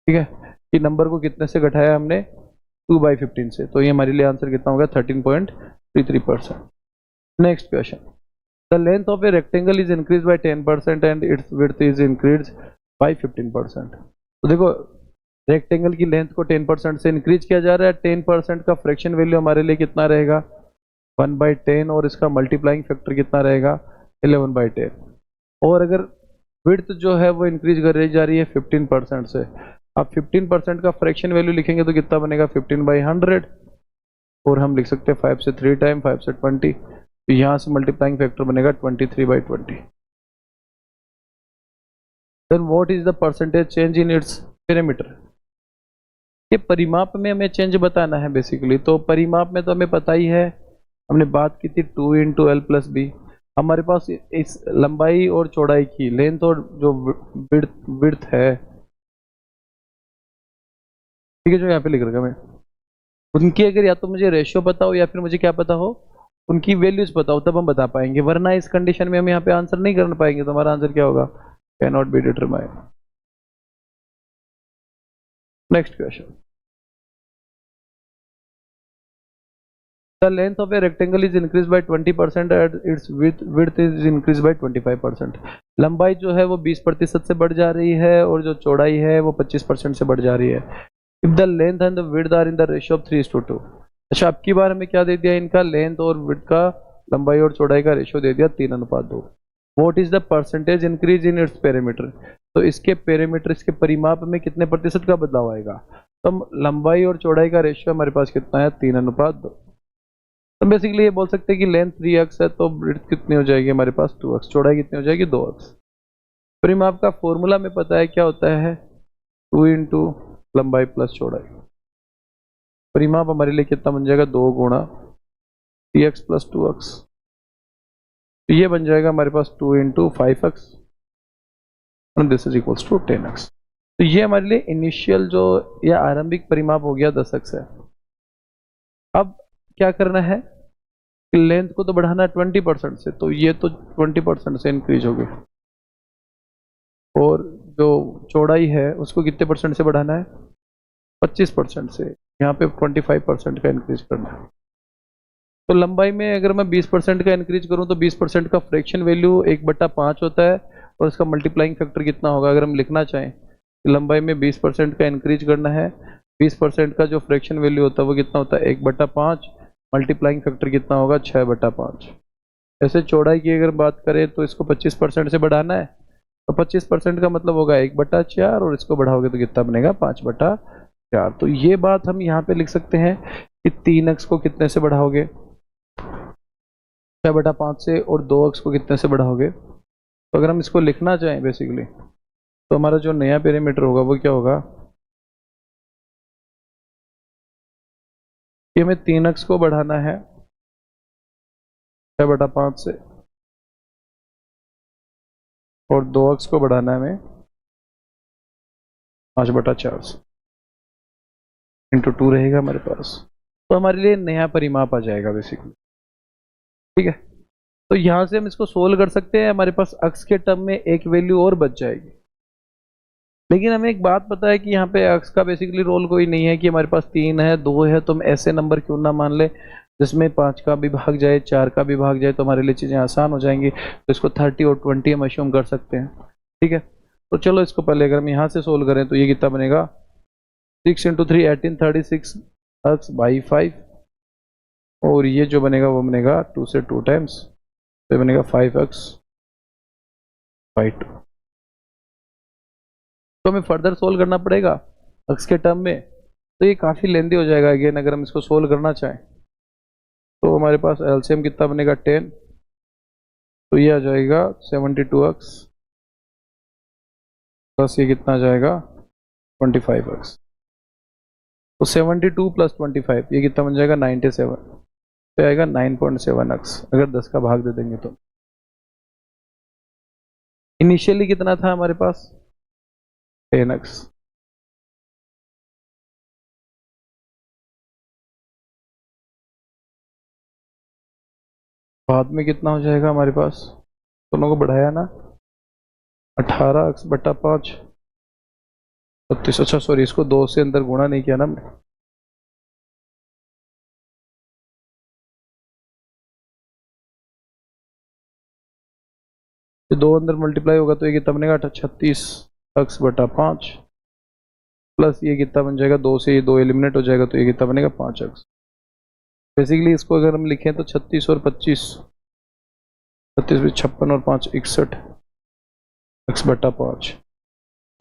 ठीक है, कि नंबर को कितने से घटाया हमने 2/15 से, तो ये हमारे लिए आंसर कितना होगा 13.33%। Next question, the length of a rectangle is increase bye 10% and it's width is increase bye 15%। तो देखो रेक्टेंगल की लेंथ को 10% से इंक्रीज किया जा रहा है, 10% का फ्रैक्शन वैल्यू हमारे लिए कितना रहेगा 1/10, और इसका मल्टीप्लाइंग फैक्टर कितना रहेगा 11/10, और अगर विड्थ जो है वो इंक्रीज कर रही जा रही है 15% से, अब 15% का फ्रैक्शन वैल्यू लिखेंगे तो कितना बनेगा 15/100, और हम लिख सकते हैं 5 से 3 टाइम 5 से 20, तो यहाँ से मल्टीप्लाइंग फैक्टर बनेगा 23/20। Then what is the percentage change in its parameter, ये परिमाप में हमें चेंज बताना है बेसिकली, तो परिमाप में तो हमें पता ही है, हमने बात की थी 2 इंटू एल प्लस बी, हमारे पास इस लंबाई और चौड़ाई की लेंथ और जो विड्थ है, ठीक है, जो यहाँ पे लिख रखा मैं, उनकी अगर या तो मुझे रेशियो पता हो या फिर मुझे क्या पता हो उनकी वैल्यूज पता हो, तब हम बता पाएंगे, वरना इस कंडीशन में हम यहाँ पे आंसर नहीं कर पाएंगे, तो हमारा आंसर क्या होगा, can not be determined. Next question, the length of a rectangle is increased by 20% and its width is increased by 25%। लंबाई जो है वो 20% से बढ़ जा रही है और जो चौड़ाई है वो 25% से बढ़ जा रही है। If the length and the width are in the ratio of 3:2। अच्छा, अब की बार हमें क्या दे दिया, इनका लेंथ और विड्थ का, लंबाई और चौड़ाई का रेशियो दे दिया 3:2। What is the percentage increase in its perimeter, तो इसके पेरीमीटर, इसके परिमाप में कितने प्रतिशत का बदलाव आएगा, तो लंबाई और चौड़ाई का रेशियो हमारे पास कितना है 3:2, तो बेसिकली ये बोल सकते हैं कि लेंथ 3x है तो ब्रेड्थ कितनी हो जाएगी हमारे पास 2x, चौड़ाई कितनी हो जाएगी 2x। परिमाप का फॉर्मूला में पता है क्या होता है 2 इंटू लंबाई प्लस चौड़ाई, परिमाप हमारे लिए कितना बन जाएगा 2 गुणा 3x प्लस 2x, तो ये बन जाएगा हमारे पास 2 into 5x and this is equals to 10x। तो ये हमारे लिए इनिशियल जो या आरंभिक परिमाप हो गया 10x है। अब क्या करना है, लेंथ को तो बढ़ाना है 20% से, तो ये तो 20% से इंक्रीज हो गई, और जो चौड़ाई है उसको कितने परसेंट से बढ़ाना है? 25% से। यहाँ पे 25% का इंक्रीज करना है। तो लंबाई में अगर मैं 20% का इंक्रीज करूँ तो 20% का फ्रैक्शन वैल्यू 1/5 होता है, और उसका मल्टीप्लाइंग फैक्टर कितना होगा? अगर हम लिखना चाहें लंबाई में 20% का इंक्रीज करना है, 20% का जो फ्रैक्शन वैल्यू होता है वो कितना होता है? 1/5, मल्टीप्लाइंग फैक्टर कितना होगा? 6/5। ऐसे चौड़ाई की अगर बात करें तो इसको 25% से बढ़ाना है, तो 25% का मतलब होगा 1/4, और इसको बढ़ाओगे तो कितना बनेगा? 5/4। तो ये बात हम यहाँ पे लिख सकते हैं कि 3x को कितने से बढ़ाओगे? 6/5 से, और 2x को कितने से बढ़ाओगे? तो अगर हम इसको लिखना चाहें बेसिकली, तो हमारा जो नया पेरीमीटर होगा वो क्या होगा कि हमें 3x को बढ़ाना है 6/5 से, और 2x को बढ़ाना है हमें 5/4 से, इंटू 2 रहेगा हमारे पास। तो हमारे लिए नया परिमाप आ जाएगा बेसिकली। ठीक है, तो यहाँ से हम इसको सोल्व कर सकते हैं। हमारे पास अक्स के टर्म में एक वैल्यू और बच जाएगी, लेकिन हमें एक बात पता है कि यहाँ पे अक्स का बेसिकली रोल कोई नहीं है कि हमारे पास 3 है 2 है, तो हम ऐसे नंबर क्यों ना मान ले जिसमें 5 का भी भाग जाए 4 का भी भाग जाए, तो हमारे लिए चीज़ें आसान हो जाएंगी। तो इसको 30 और 20 हम अश्यूम कर सकते हैं। ठीक है, तो चलो इसको पहले अगर हम यहाँ से सोल्व करें तो ये कितना बनेगा? 6 × 3 18 36 अक्स बाई 5, और ये जो बनेगा वो बनेगा 2 से 2 टाइम्स, तो ये बनेगा 5x बाई 2। तो हमें फर्दर सोल्व करना पड़ेगा अक्स के टर्म में, तो ये काफ़ी लेंदी हो जाएगा अगेन अगर हम इसको सोल्व करना चाहें। तो हमारे पास एलसीएम कितना बनेगा? 10, तो ये आ जाएगा 72x, प्लस ये कितना आ जाएगा? 25x। तो 72 प्लस 25 ये कितना बन जाएगा? 97, तो आएगा 9.7x अगर 10 का भाग दे देंगे तो। इनिशियली कितना था हमारे पास? 10x। बाद में कितना हो जाएगा हमारे पास? दोनों को बढ़ाया ना, 18x/5 36। अच्छा सॉरी, इसको 2 से अंदर गुणा नहीं किया ना हमने। ये 2 अंदर मल्टीप्लाई होगा तो ये कितना बनेगा? 36x/5, प्लस ये कितना बन जाएगा? 2 से ये 2 एलिमिनेट हो जाएगा, तो ये कितना बनेगा? 5x। बेसिकली इसको अगर हम लिखें तो 36 और 25, 36 में 56 और 5 61 x/5,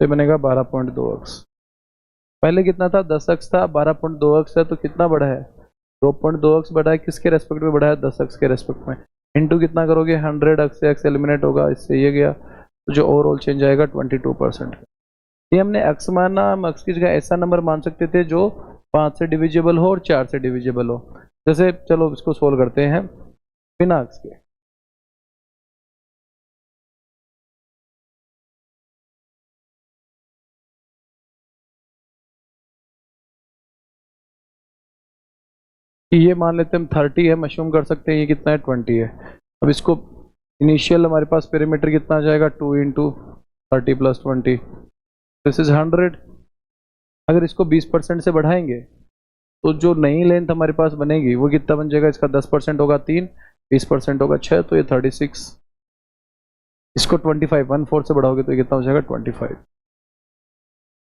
तो ये बनेगा 12.2x। पहले कितना था? 10x था, 12.2x है, तो कितना बढ़ा है? 2.2x बढ़ा है। किसके रेस्पेक्ट में बढ़ा है? 10x के रेस्पेक्ट में। इंटू कितना करोगे? 100x से x एलिमिनेट होगा, इससे ये गया, तो जो ओवरऑल चेंज आएगा 22%। ये हमने x माना, हम x की जगह ऐसा नंबर मान सकते थे जो 5 से डिविजिबल हो और 4 से डिविजिबल हो। जैसे चलो इसको सोल्व करते हैं बिना x के। ये मान लेते हैं हम 30 है, मशरूम कर सकते हैं ये कितना है? 20 है। अब इसको इनिशियल हमारे पास पेरीमीटर कितना आ जाएगा? 2 × 30 + 20, दिस इज 100। अगर इसको 20% से बढ़ाएंगे तो जो नई लेंथ हमारे पास बनेगी वो कितना बन जाएगा? इसका 10% होगा 3, 20% होगा 6, तो ये 36। इसको 25 1/4 से बढ़ाओगे तो ये कितना हो जाएगा? 25।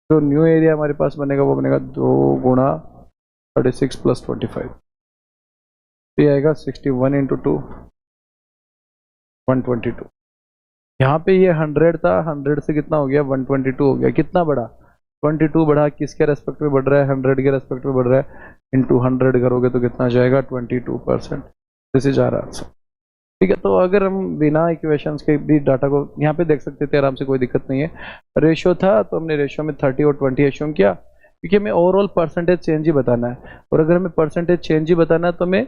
जो न्यू एरिया हमारे पास बनेगा वो बनेगा 2 × 36 + 25, तो ये आएगा 61 × 2 122। यहाँ पे ये 100 था, 100 से कितना हो गया? 122 हो गया। कितना बढ़ा? 22 बढ़ा। किसके रेस्पेक्ट में बढ़ रहा है? 100 के रेस्पेक्ट में बढ़ रहा है। इंटू 100 करोगे तो कितना जाएगा? 22%। This is our answer. ठीक है, तो अगर हम बिना इक्वेशंस के भी डाटा को यहाँ पे देख सकते थे आराम से, कोई दिक्कत नहीं है। रेशियो था तो हमने रेशियो में 30 और 20 एश्यूम किया, क्योंकि हमें ओवरऑल परसेंटेज चेंज ही बताना है, और अगर हमें परसेंटेज चेंज ही बताना है तो हमें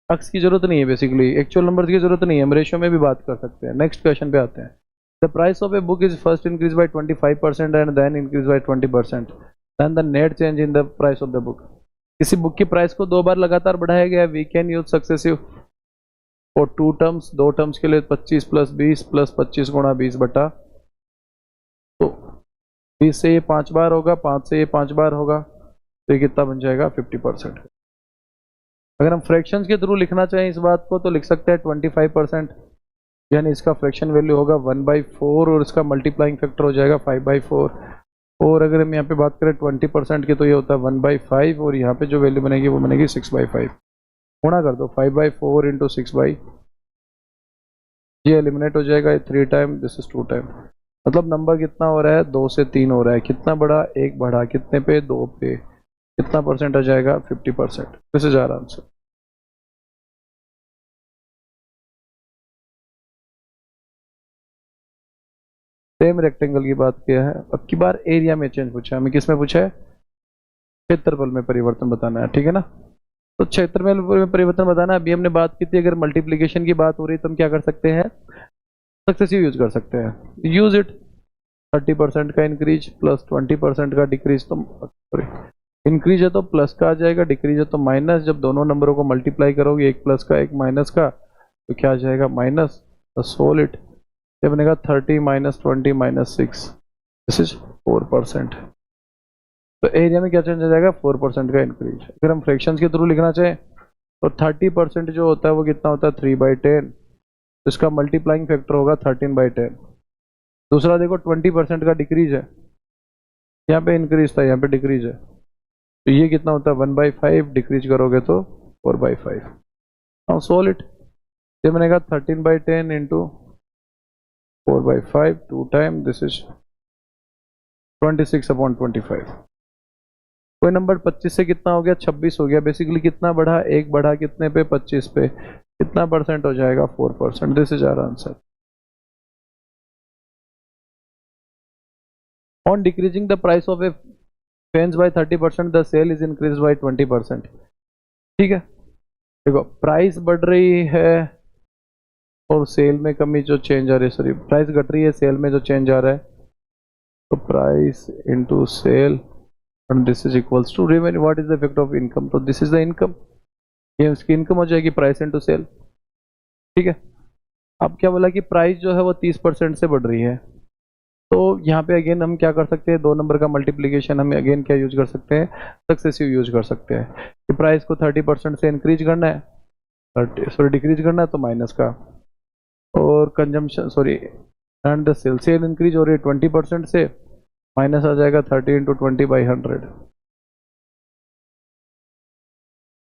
अक्स की जरूरत नहीं है, बेसिकली एक्चुअल नंबर की जरूरत नहीं है, हम रेशियो में भी बात कर सकते हैं। नेक्स्ट क्वेश्चन पे आते हैं। The price of a book is first increase by 25% and then increase by 20%, then the net change in the price of the book. किसी बुक की प्राइस को 2 बार लगातार बढ़ाया गया। वी कैन यूज सक्सेसिव और 2 टर्म्स, 2 टर्म्स के लिए 25 + 20 + 25 × 20 बटा, तो 20 से ये 5 बार होगा, 5 से ये 5 बार होगा, तो ये कितना बन जाएगा 50%। अगर हम फ्रैक्शंस के थ्रू लिखना चाहें इस बात को तो लिख सकते हैं 25%, यानी इसका फ्रैक्शन वैल्यू होगा 1/4 और इसका मल्टीप्लाइंग फैक्टर हो जाएगा 5/4। और अगर हम यहाँ पे बात करें 20% की तो ये होता है 1/5 और यहाँ पे जो वैल्यू बनेगी वो बनेगी 6/5। गुणा कर दो 5/4 इंटू 6/, ये एलिमिनेट हो जाएगा 3 टाइम, दिस इज 2 टाइम। मतलब नंबर कितना हो रहा है 2 से 3 हो रहा है। कितना बढ़ा, 1 बढ़ा, कितने पे 2 पे, कितना परसेंट आ जाएगा 50%। This is our answer. Same rectangle की बात किया है, अब की बार एरिया में चेंज पूछा है हमें। किस में पूछा है? क्षेत्रफल में परिवर्तन बताना है, ठीक है ना। तो क्षेत्रफल में परिवर्तन बताना, अभी हमने बात की थी अगर मल्टीप्लीकेशन की बात हो रही है तो हम क्या कर सकते हैं, सक्सेसिव यूज कर सकते हैं। Use it. 30% का इंक्रीज प्लस 20% का डिक्रीज, तो सॉरी इंक्रीज है तो प्लस का आ जाएगा, डिक्रीज है तो माइनस। जब दोनों नंबरों को मल्टीप्लाई करोगे, एक प्लस का एक माइनस का, तो क्या आ जाएगा माइनस। Soul it. ये बनेगा 30 माइनस 20 माइनस 6, दिस इज 4%। तो एरिया में क्या चेंज आ जाएगा 4% का इंक्रीज। अगर हम फ्रैक्शंस के थ्रू लिखना चाहें तो 30% जो होता है वो कितना होता है 3/10, तो इसका मल्टीप्लाइंग फैक्टर होगा 13/10। दूसरा देखो 20% का डिक्रीज है, यहाँ पे इंक्रीज था यहाँ पे डिक्रीज है, तो ये कितना होता है 1/5, डिक्रीज करोगे तो 4/5। Now solve it. ये बनेगा 13/10 इंटू 4/5, 2 टाइम, दिस इज 26/25। कोई नंबर 25 से कितना हो गया 26 हो गया। बेसिकली कितना बढ़ा, 1 बढ़ा, कितने पे 25 पे, कितना परसेंट हो जाएगा 4%। This is our answer. On decreasing the price of a pens by 30% the sale is increase by 20%। ठीक है, देखो प्राइस बढ़ रही है और सेल में कमी जो चेंज आ रही है, सॉरी प्राइस घट रही है, सेल में जो चेंज आ रहा है, तो price into sale and this is equals to revenue. What is the effect of income, तो दिस इज द इनकम, ये उसकी इनकम हो जाएगी प्राइस इनटू सेल। ठीक है, अब क्या बोला कि प्राइस जो है वो 30% से बढ़ रही है, तो यहाँ पे अगेन हम क्या कर सकते हैं, दो नंबर का मल्टीप्लीकेशन हमें अगेन क्या यूज कर सकते हैं, सक्सेसिव यूज कर सकते हैं। कि प्राइस को 30% से इंक्रीज करना है, सॉरी डिक्रीज करना है तो माइनस का, और consumption sorry and the sale, sale increase हो रही है 20% से, माइनस आ जाएगा 30 इंटू 20/100।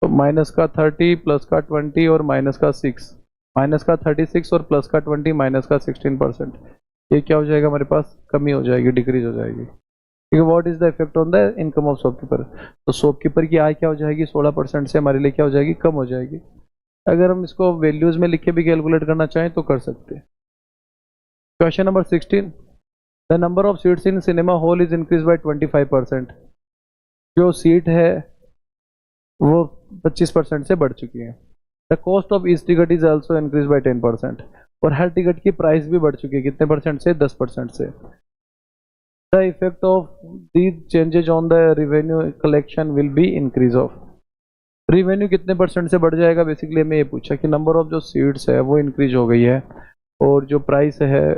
तो माइनस का 30 प्लस का 20 और माइनस का 6, माइनस का 36 और प्लस का 20 माइनस का 16%, ये क्या हो जाएगा हमारे पास, कमी हो जाएगी, डिक्रीज हो जाएगी। ठीक है, what is the effect on the income of shopkeeper, तो शॉपकीपर की आय क्या हो जाएगी 16% से हमारे लिए क्या हो जाएगी, कम हो जाएगी। अगर हम इसको वैल्यूज में लिख के भी कैलकुलेट करना चाहें तो कर सकते हैं। Question number 16, the number of seats in cinema hall is increase by 25%। जो सीट है वो 25% से बढ़ चुकी है। The cost of each ticket is also increase by 10%, और हर टिकट की प्राइस भी बढ़ चुकी है, कितने परसेंट से, 10% से। The effect of these changes on the revenue collection will be increase of, revenue कितने परसेंट से बढ़ जाएगा। बेसिकली हमें ये पूछा कि नंबर ऑफ जो सीट्स है वो इंक्रीज हो गई है और जो प्राइस है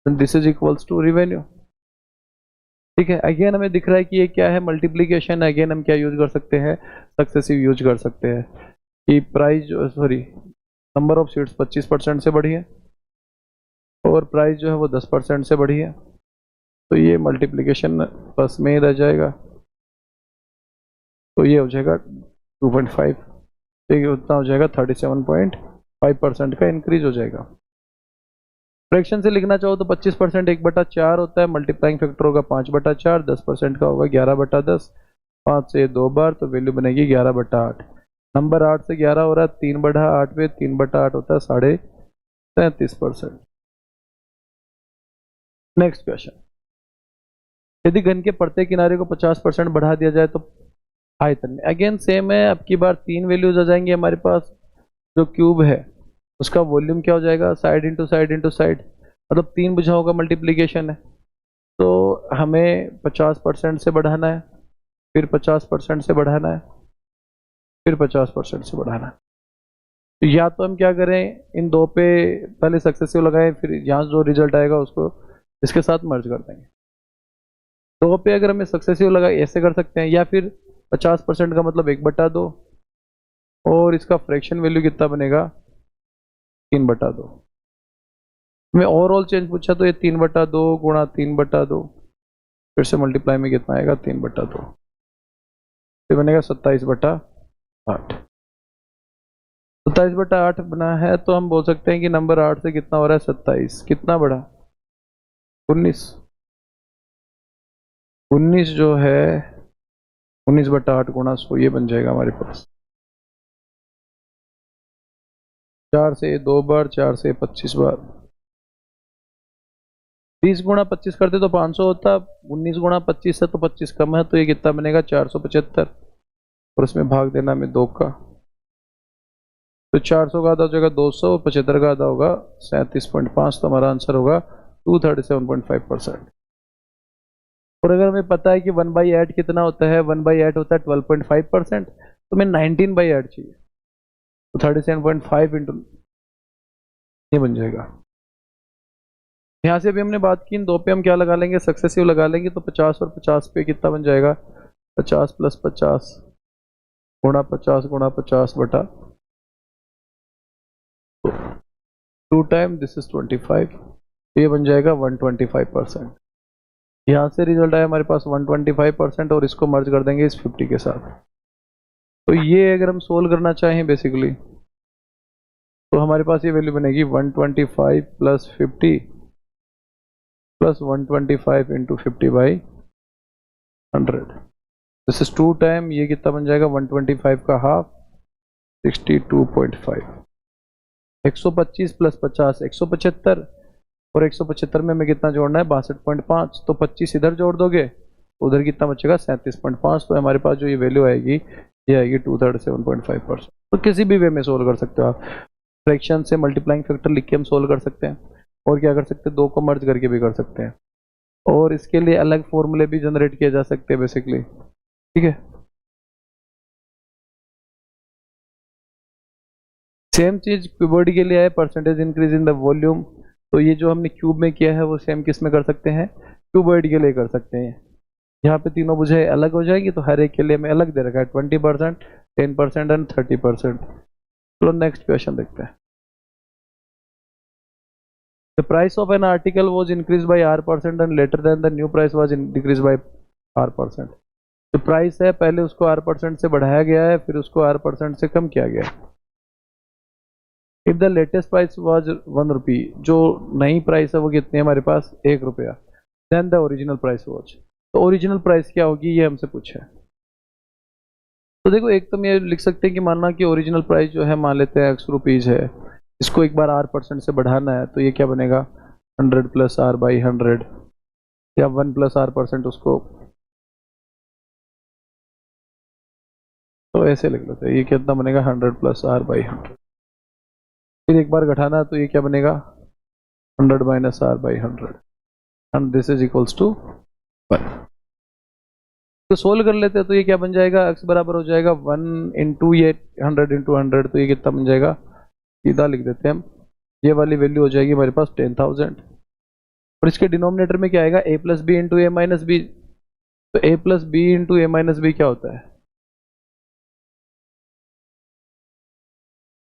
this is equals to revenue. ठीक है, अगेन हमें दिख रहा है कि ये क्या है, मल्टीप्लीकेशन। अगेन हम क्या यूज कर सकते हैं, सक्सेसिव यूज कर सकते हैं कि price sorry number of seats 25% से बढ़ी है और प्राइस जो है वो 10% से बढ़ी है, तो ये मल्टीप्लीकेशन प्लस में ही रह जाएगा, तो ये हो जाएगा 2.5, ठीक है, उतना हो जाएगा 37.5% का इंक्रीज हो जाएगा। फ्रैक्शन से लिखना चाहो तो 25% 1/4 होता है, मल्टीप्लाइंग फैक्टर होगा 5/4, 10% का होगा 11/10, 5 से 2 बार तो वैल्यू बनेगी 11/8। नंबर 8 से 11 हो रहा है, 3/8 पे 3/8 होता है 33%। नेक्स्ट क्वेश्चन, यदि घन के प्रत्येक किनारे को 50% बढ़ा दिया जाए तो आयतन में, अगेन सेम है, अब की बार 3 वैल्यूज आ जाएंगे हमारे पास। जो क्यूब है उसका वॉल्यूम क्या हो जाएगा, side into side into side, मतलब 3 भुजाओं का मल्टीप्लीकेशन है, तो हमें 50% से बढ़ाना है, फिर 50% से बढ़ाना है, फिर 50% से बढ़ाना है। तो या तो हम क्या करें, इन दो पे पहले सक्सेसिव लगाएं, फिर यहाँ जो रिजल्ट आएगा उसको इसके साथ मर्ज कर देंगे। 2 पे अगर हमें सक्सेसिव लगा ऐसे कर सकते हैं, या फिर 50% का मतलब 1/2, और इसका फ्रैक्शन वैल्यू कितना बनेगा 3/2। हमें ओवरऑल चेंज पूछा तो ये 3/2 गुणा 3/2, फिर से मल्टीप्लाई में कितना आएगा 3/2, फिर बनेगा 27/8। 27/8 बना है तो हम बोल सकते हैं कि नंबर 8 से कितना हो रहा है 27, कितना बढ़ा 19। 19 जो है 19/8 गुणा 100, ये बन जाएगा हमारे पास 4 से 2 बार, 4 से 25 बार। 30 गुणा 25 करते तो 500 होता, 19 गुणा 25 से तो 25 कम है, तो ये कितना बनेगा 475, और इसमें भाग देना हमें 2 का, तो 400 का आधा हो जाएगा 200, और 75 का आधा होगा 37.5, तो हमारा आंसर होगा 237.5%। और अगर हमें पता है कि 1/8 कितना होता है, 1/8 होता है 12.5%, तो हमें 19/8 चाहिए, तो 37.5 इंटू ये बन जाएगा। यहाँ से भी हमने बात की, इन 2 पे हम क्या लगा लेंगे, सक्सेसिव लगा लेंगे, तो 50 और 50 पे कितना बन जाएगा 50 + 50 गुणा 50 गुणा 50 बटा 2 टाइम दिस इज 25, तो ये बन जाएगा 125%। यहाँ से रिजल्ट आया हमारे पास 125%, और इसको मर्ज कर देंगे इस 50 के साथ। तो ये अगर हम सोल्व करना चाहें बेसिकली, तो हमारे पास ये वैल्यू बनेगी 125 + 50 + 125 × 50/100, दिस इज 2 टाइम, ये कितना बन जाएगा 125 का हाफ 62.5। 125 + 50 175, और 175 में हमें कितना जोड़ना है 62.5, तो 25 इधर जोड़ दोगे, उधर कितना बचेगा 37.5, तो हमारे पास जो ये वैल्यू आएगी ये आएगी 237.5%। तो किसी भी वे में सोल्व कर सकते हो आप, फ्रैक्शन से मल्टीप्लाइंग फैक्टर लिख के हम सोल्व कर सकते हैं, और क्या कर सकते हैं 2 को मर्ज करके भी कर सकते हैं, और इसके लिए अलग फॉर्मूले भी जनरेट किए जा सकते हैं बेसिकली, ठीक है। सेम चीज क्यूबॉइड के लिए है, percentage increase in the volume, तो ये जो हमने क्यूब में किया है वो सेम किस में कर सकते हैं, क्यूबॉइड के लिए कर सकते हैं। यहाँ पे तीनों भुजाएं अलग हो जाएगी, तो हर एक के लिए हमें अलग दे रखा है 20%, 10% एंड 30%। चलो नेक्स्ट क्वेश्चन देखते हैं। The price of an article was increased by R% and later than the new price was decreased by R%। जो प्राइस है पहले उसको R% से बढ़ाया गया है, फिर उसको R% से कम किया गया है। If the latest price was 1 rupee, जो नई प्राइस है वो कितनी है हमारे पास 1 रुपया, then the original price was, तो ओरिजिनल प्राइस क्या होगी ये हमसे पूछा है। तो देखो एक तो हम ये लिख सकते हैं कि मानना कि ओरिजिनल प्राइस जो है मान लेते हैं X रुपीज है, इसको एक बार R% से बढ़ाना है, तो ये क्या बनेगा 100 + R/100, या 1 + R%, उसको तो ऐसे लिख लेते हैं, ये कितना बनेगा 100 + R/100। फिर एक बार घटाना है तो ये क्या बनेगा 100 - R/100, and this is equals to 1। तो सोल्व कर लेते हैं, तो ये क्या बन जाएगा x बराबर हो जाएगा 1 × ये 100 × 100, तो ये कितना बन जाएगा, सीधा लिख देते हैं हम, ये वाली वैल्यू हो जाएगी हमारे पास 10,000, और इसके डिनोमिनेटर में क्या आएगा a + b × a - b, तो a + b × a - b क्या होता है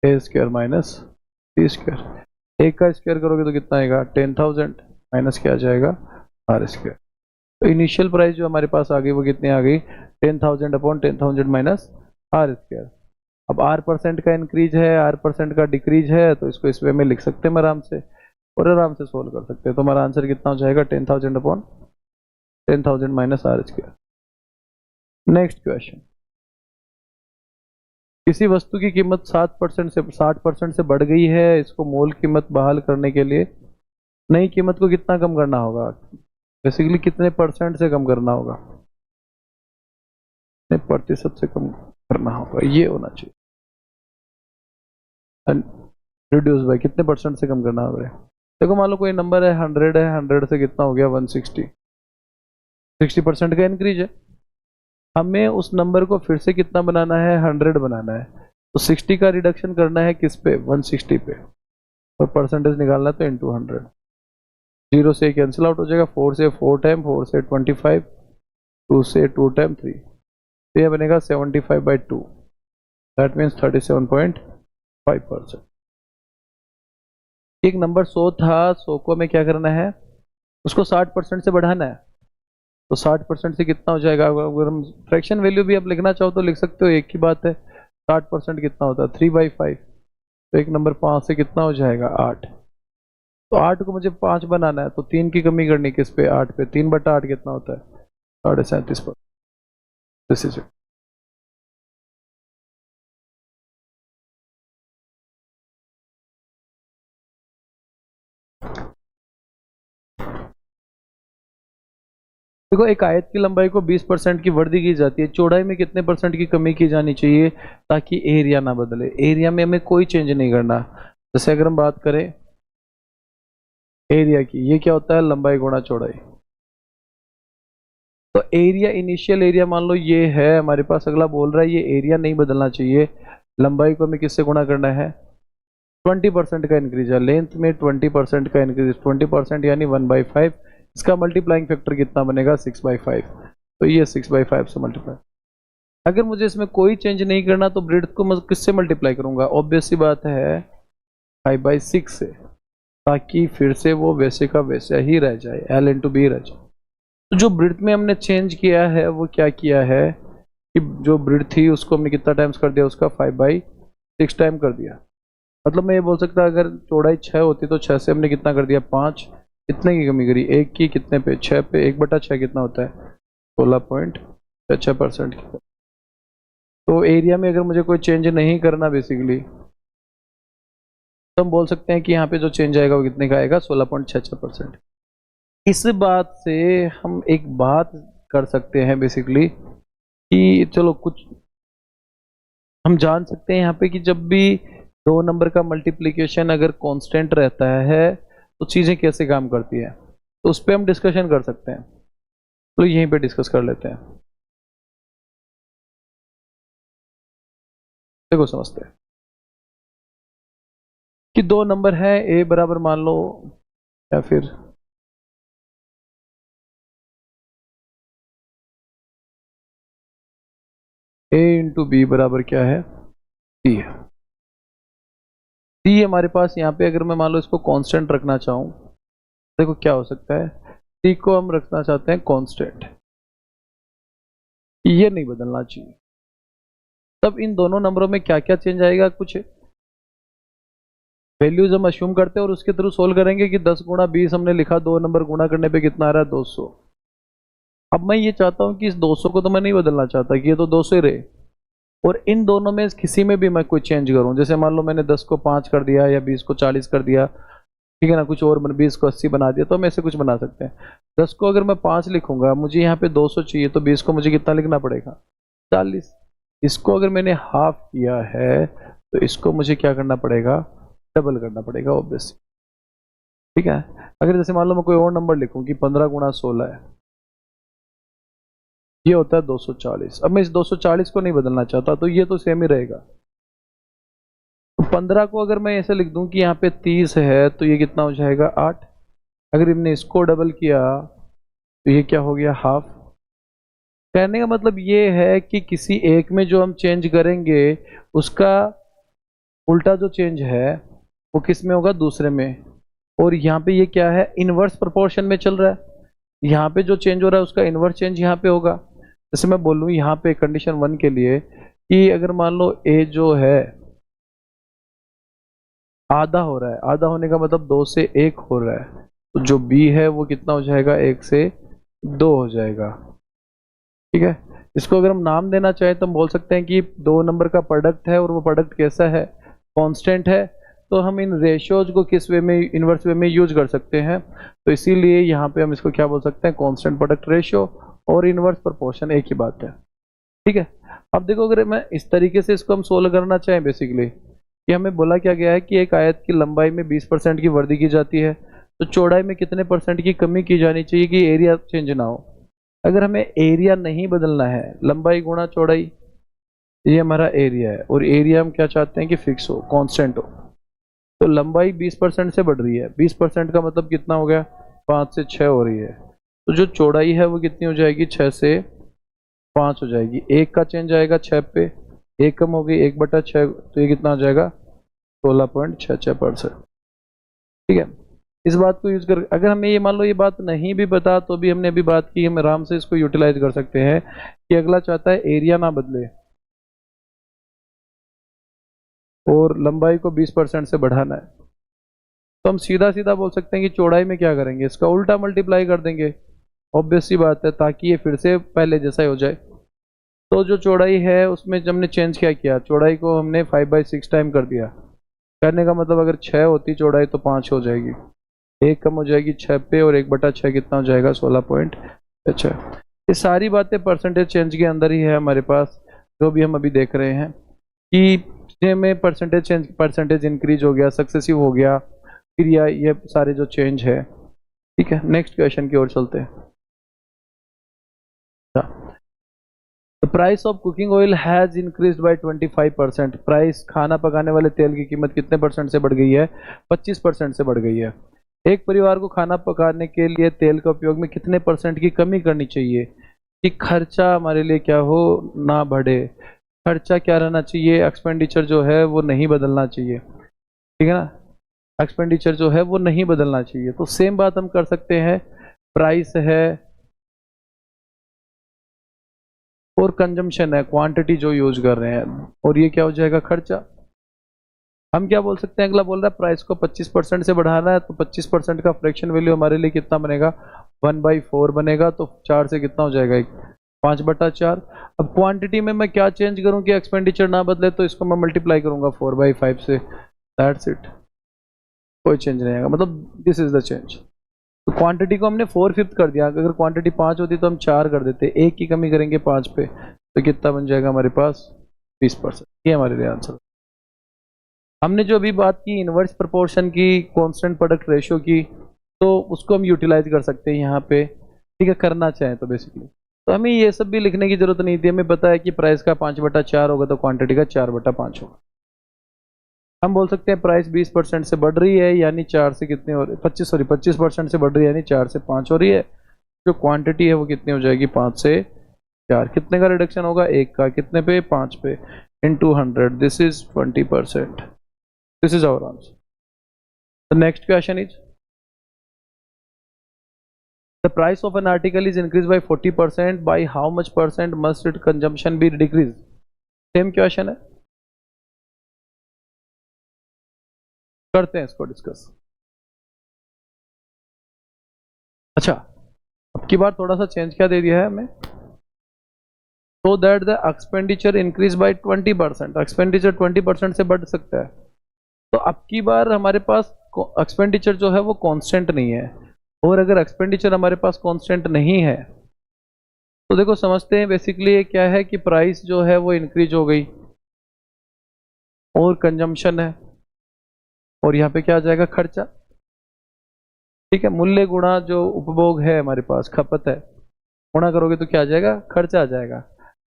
a² - b², एक का स्क्वायर करोगे तो कितना आएगा 10,000 माइनस क्या आ जाएगा R²। तो इनिशियल प्राइस जो हमारे पास आ गई वो कितनी आ गई 10,000/10,000 माइनस R²। अब R% का इंक्रीज है, R% का डिक्रीज है, तो इसको इस वे में लिख सकते हैं आराम से, और आराम से सोल्व कर सकते हैं। तो हमारा आंसर कितना हो जाएगा 10,000/10,000 माइनस R²। नेक्स्ट क्वेश्चन, किसी वस्तु की कीमत 60% से बढ़ गई है, इसको मूल कीमत बहाल करने के लिए नई कीमत को कितना कम करना होगा, बेसिकली कितने % से कम करना होगा, कितने प्रतिशत से कम करना होगा, ये होना चाहिए, रिड्यूस बाय कितने % से कम करना होगा। देखो मान लो कोई नंबर है 100 है, 100 से कितना हो गया 160, 60% का इंक्रीज है, हमें उस नंबर को फिर से कितना बनाना है 100 बनाना है, तो 60 का रिडक्शन करना है किस पे 160 पे, और परसेंटेज निकालना है तो इंटू 100, 0 से कैंसिल आउट हो जाएगा, 4 से 4 टाइम, 4 से 25, 2 से 2 टाइम 3, तो ये बनेगा 75/2, दैट मीन्स 37.5%। एक नंबर 100 था, 100 को हमें क्या करना है, उसको 60% से बढ़ाना है। तो 60% से कितना हो जाएगा, अगर हम फ्रैक्शन वैल्यू भी आप लिखना चाहो तो लिख सकते हो, एक ही बात है। 60% कितना होता है, 3/5। तो एक नंबर 5 से कितना हो जाएगा, 8। तो 8 को मुझे 5 बनाना है, तो 3 की कमी करनी किस पे, 8 पे। 3/8 कितना होता है, 37.5 पर। This is it. देखो, एक आयत की लंबाई को 20% की वृद्धि की जाती है, चौड़ाई में कितने परसेंट की कमी की जानी चाहिए ताकि एरिया ना बदले। एरिया में हमें कोई चेंज नहीं करना। जैसे अगर हम बात करें एरिया की, ये क्या होता है, लंबाई गुणा चौड़ाई। तो एरिया, इनिशियल एरिया मान लो ये है हमारे पास, अगला बोल रहा है ये एरिया नहीं बदलना चाहिए, लंबाई को हमें किससे गुणा करना है, 20% का इंक्रीज है, लेंथ में 20% का इंक्रीज, 20% यानी 1/5। इसका मल्टीप्लाइंग फैक्टर कितना बनेगा, 6/5। तो ये 6/5 से मल्टीप्लाई। अगर मुझे इसमें कोई चेंज नहीं करना तो ब्रेड्थ को मैं किससे मल्टीप्लाई करूंगा, ऑब्वियस सी बात है 5/6 से, ताकि फिर से वो वैसे का वैसा ही रह जाए, L/B रह जाए। तो जो ब्रेड्थ में हमने चेंज किया है वो क्या किया है कि जो ब्रेड्थ थी उसको हमने कितना टाइम्स कर दिया, उसका 5/6 टाइम कर दिया। मतलब मैं ये बोल सकता अगर चौड़ाई 6 होती तो 6 से हमने कितना कर दिया, 5। कितने की कमी करी, 1 की, कितने पे, 6 पे। 1/6 कितना होता है, 16.6% की। तो एरिया में अगर मुझे कोई चेंज नहीं करना बेसिकली, तो हम बोल सकते हैं कि यहाँ पे जो चेंज आएगा वो कितने का आएगा, 16.66%। इस बात से हम एक बात कर सकते हैं बेसिकली कि चलो कुछ हम जान सकते हैं यहाँ पे कि जब भी 2 नंबर का मल्टीप्लिकेशन अगर कांस्टेंट रहता है तो चीज़ें कैसे काम करती है, तो उस पर हम डिस्कशन कर सकते हैं। तो यहीं पे डिस्कस कर लेते हैं। देखो समझते हैं कि 2 नंबर है, ए बराबर मान लो, या फिर ए इंटू बी बराबर क्या है, सी है। सी हमारे पास यहाँ पे, अगर मैं मान लो इसको कांस्टेंट रखना चाहूँ, देखो क्या हो सकता है, सी को हम रखना चाहते हैं कांस्टेंट, ये नहीं बदलना चाहिए। तब इन दोनों नंबरों में क्या क्या चेंज आएगा, कुछ वैल्यूज हम अश्यूम करते हैं और उसके थ्रू सोल्व करेंगे कि 10 गुणा 20 हमने लिखा, 2 नंबर गुणा करने पे कितना आ रहा है, 200। अब मैं ये चाहता हूँ कि इस 200 को तो मैं नहीं बदलना चाहता कि ये तो 200 ही रहे, और इन दोनों में किसी में भी मैं कोई चेंज करूँ। जैसे मान लो मैंने 10 को 5 कर दिया या 20 को 40 कर दिया, ठीक है ना, कुछ और 20 को 80 बना दिया, तो हम ऐसे कुछ बना सकते हैं। 10 को अगर मैं 5 लिखूंगा, मुझे यहाँ पे 200 चाहिए, तो 20 को मुझे कितना लिखना पड़ेगा, 40। इसको अगर मैंने हाफ किया है तो इसको मुझे क्या करना पड़ेगा, डबल करना पड़ेगा ऑब्वियस, ठीक है। अगर जैसे मान लो मैं कोई और नंबर लिखूं कि 15 गुणा 16 है, ये होता है 240। अब मैं इस 240 को नहीं बदलना चाहता, तो ये तो सेम ही रहेगा। 15 को अगर मैं ऐसे लिख दूं कि यहाँ पे 30 है, तो ये कितना हो जाएगा, 8। अगर हमने इसको डबल किया तो ये क्या हो गया, हाफ। कहने का मतलब ये है कि किसी एक में जो हम चेंज करेंगे उसका उल्टा जो चेंज है वो किस में होगा, दूसरे में। और यहाँ पे ये क्या है, इनवर्स प्रोपोर्शन में चल रहा है। यहाँ पे जो चेंज हो रहा है उसका इनवर्स चेंज यहाँ पे होगा। जैसे मैं बोलूँ यहाँ पे कंडीशन 1 के लिए कि अगर मान लो ए जो है आधा हो रहा है, आधा होने का मतलब 2 से 1 हो रहा है, तो जो बी है वो कितना हो जाएगा, 1 से 2 हो जाएगा, ठीक है। इसको अगर हम नाम देना चाहें तो हम बोल सकते हैं कि 2 नंबर का प्रोडक्ट है और वो प्रोडक्ट कैसा है, कांस्टेंट है। तो हम इन रेशियोज को किस वे में, इनवर्स वे में यूज कर सकते हैं। तो इसीलिए यहाँ पे हम इसको क्या बोल सकते हैं, कांस्टेंट प्रोडक्ट रेशियो और इनवर्स प्रोपोर्शन एक ही बात है, ठीक है। अब देखो अगर मैं इस तरीके से इसको हम सोल्व करना चाहें बेसिकली, कि हमें बोला क्या गया है कि एक आयत की लंबाई में 20% की वृद्धि की जाती है, तो चौड़ाई में कितने परसेंट की कमी की जानी चाहिए कि एरिया चेंज ना हो। अगर हमें एरिया नहीं बदलना है, लंबाई गुणा चौड़ाई, ये हमारा एरिया है, और एरिया हम क्या चाहते हैं कि फिक्स हो, कांस्टेंट हो। तो लंबाई 20% से बढ़ रही है, 20% का मतलब कितना हो गया, 5 से 6 हो रही है। तो जो चौड़ाई है वो कितनी हो जाएगी, 6 से 5 हो जाएगी। 1 का चेंज आएगा 6 पे, 1 कम हो गई 1/6, तो ये कितना हो जाएगा 16.66%। ठीक है, इस बात को यूज कर, अगर हमें ये मान लो ये बात नहीं भी पता तो भी हमने अभी बात की, हम आराम से इसको यूटिलाइज कर सकते हैं कि अगला चाहता है एरिया ना बदले और लंबाई को 20% से बढ़ाना है, तो हम सीधा सीधा बोल सकते हैं कि चौड़ाई में क्या करेंगे, इसका उल्टा मल्टीप्लाई कर देंगे। ऑब्वियस सी बात है, ताकि ये फिर से पहले जैसा ही हो जाए। तो जो चौड़ाई है उसमें हमने चेंज क्या किया, चौड़ाई को हमने 5/6 टाइम कर दिया। करने का मतलब अगर 6 होती चौड़ाई तो 5 हो जाएगी, 1 कम हो जाएगी 6 पे, और 1/6 कितना हो जाएगा 16.6। ये सारी बातें परसेंटेज चेंज के अंदर ही है हमारे पास, जो भी हम अभी देख रहे हैं कि में परसेंटेज चेंज, परसेंटेज इंक्रीज हो गया, सक्सेसिव हो गया, फिर ये सारे जो चेंज है। ठीक है, नेक्स्ट क्वेश्चन की ओर चलते हैं। The price of cooking oil has increased by 25%। Price, खाना पकाने वाले तेल की कीमत कितने परसेंट से बढ़ गई है, 25% से बढ़ गई है। एक परिवार को खाना पकाने के लिए तेल का उपयोग में कितने परसेंट की कमी करनी चाहिए कि खर्चा हमारे लिए क्या हो, ना बढ़े। खर्चा क्या रहना चाहिए, एक्सपेंडिचर जो है वो नहीं बदलना चाहिए। ठीक है ना, एक्सपेंडिचर जो है वो नहीं बदलना चाहिए। तो सेम बात हम कर सकते हैं, प्राइस है और कंजम्पशन है, क्वांटिटी जो यूज कर रहे हैं, और ये क्या हो जाएगा खर्चा। हम क्या बोल सकते हैं, अगला बोल रहा है प्राइस को 25% से बढ़ाना है, तो 25% का फ्रैक्शन वैल्यू हमारे लिए कितना बनेगा, 1/4 बनेगा। तो 4 से कितना हो जाएगा, 5/4। अब क्वांटिटी में मैं क्या चेंज करूं कि एक्सपेंडिचर ना बदले, तो इसको मैं मल्टीप्लाई करूंगा 4/5 से, दैट्स इट। कोई चेंज नहीं आएगा, मतलब दिस इज द चेंज। तो क्वांटिटी को हमने 4/5 कर दिया, अगर क्वांटिटी 5 होती तो हम 4 कर देते, 1 की कमी करेंगे 5 पे, तो कितना बन जाएगा हमारे पास 20%। ये हमारे लिए आंसर। हमने जो अभी बात की इनवर्स प्रोपोर्शन की, कांस्टेंट प्रोडक्ट रेशियो की, तो उसको हम यूटिलाइज कर सकते हैं यहाँ पे। ठीक है, करना चाहें तो बेसिकली, तो हमें ये सब भी लिखने की जरूरत नहीं थी, हमें पता है कि प्राइस का 5/4 होगा तो क्वांटिटी का 4/5 होगा। हम बोल सकते हैं प्राइस 20% से बढ़ रही है, यानी 4 से कितने हो रहे, 25% से बढ़ रही है, यानी 4 से 5 हो रही है। जो क्वांटिटी है वो कितनी हो जाएगी, 5 से 4। कितने का रिडक्शन होगा, 1 का, कितने पे, 5 पे, into 100, this is 20%। This is our answer. The next question is, the price of an article is increase by 40%, by how much percent must it consumption be decrease. Same question है, करते हैं इसको discuss. अच्छा, अब की बार थोड़ा सा change क्या दे दिया है हमें, so that the expenditure increase by 20%। Expenditure 20% से बढ़ सकता है, तो अब की बार हमारे पास एक्सपेंडिचर जो है वो कांस्टेंट नहीं है, और अगर एक्सपेंडिचर हमारे पास कांस्टेंट नहीं है तो देखो समझते हैं बेसिकली ये क्या है कि प्राइस जो है वो इंक्रीज हो गई और कंजम्पशन है, और यहाँ पे क्या आ जाएगा, खर्चा। ठीक है, मूल्य गुणा जो उपभोग है हमारे पास, खपत है, गुणा करोगे तो क्या आ जाएगा, खर्चा आ जाएगा।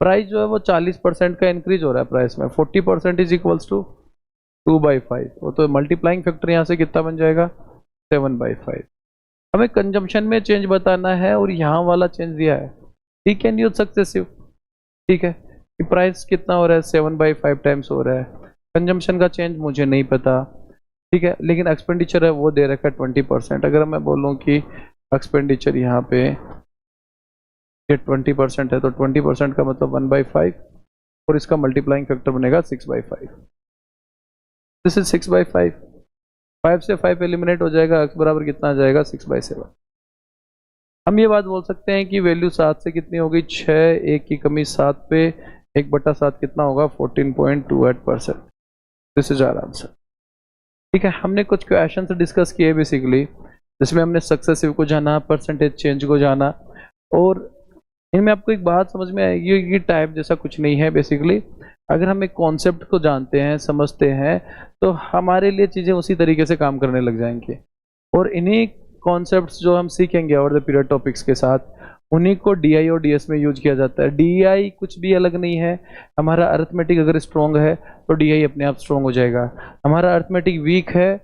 प्राइस जो है वो 40% का इंक्रीज हो रहा है प्राइस में, 40% इज इक्वल्स टू 2/5, वो तो मल्टीप्लाइंग फैक्टर यहाँ से कितना बन जाएगा, 7/5। हमें कंजम्पशन में चेंज बताना है और यहाँ वाला चेंज दिया है, ठीक है, न्यू सक्सेसिव। ठीक है, कि प्राइस कितना हो रहा है, 7/5 टाइम्स हो रहा है। कंजम्पशन का चेंज मुझे नहीं पता, ठीक है, लेकिन एक्सपेंडिचर है वो दे रखा है 20%। अगर मैं बोलूँ कि एक्सपेंडिचर यहाँ पे ये 20% है, तो 20% का मतलब 1/5, और इसका मल्टीप्लाइंग फैक्टर बनेगा 6/5। This is 6/5। 5 से 5 एलिमिनेट हो जाएगा, x बराबर कितना आ जाएगा, 6/7। हम ये बात बोल सकते हैं कि वैल्यू 7 से कितनी हो गई, 6, 1 की कमी 7 पे, 1/7 कितना होगा, 14.28%। This is our answer. ठीक है, हमने कुछ क्वेश्चन डिस्कस किए बेसिकली, जिसमें हमने सक्सेसिव को जाना, परसेंटेज चेंज को जाना, और इनमें आपको एक बात समझ में आएगी कि टाइप जैसा कुछ नहीं है बेसिकली। अगर हम एक कॉन्सेप्ट को जानते हैं, समझते हैं, तो हमारे लिए चीज़ें उसी तरीके से काम करने लग जाएंगी, और इन्हीं कॉन्सेप्ट्स जो हम सीखेंगे ओवर द पीरियड टॉपिक्स के साथ, उन्हीं को डीआई और डीएस में यूज किया जाता है। डीआई कुछ भी अलग नहीं है, हमारा अरिथमेटिक अगर स्ट्रॉन्ग है तो डीआई अपने आप स्ट्रॉन्ग हो जाएगा, हमारा अरिथमेटिक वीक है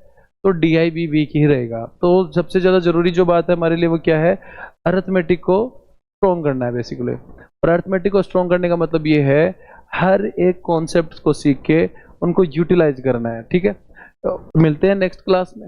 तो डीआई भी वीक ही रहेगा। तो सबसे ज़्यादा ज़रूरी जो बात है हमारे लिए वो क्या है, अरिथमेटिक को स्ट्रॉन्ग करना है बेसिकली। और अर्थमेटिक को स्ट्रॉन्ग करने का मतलब ये है हर एक कॉन्सेप्ट को सीख के उनको यूटिलाइज करना है। ठीक है, तो मिलते हैं नेक्स्ट क्लास में।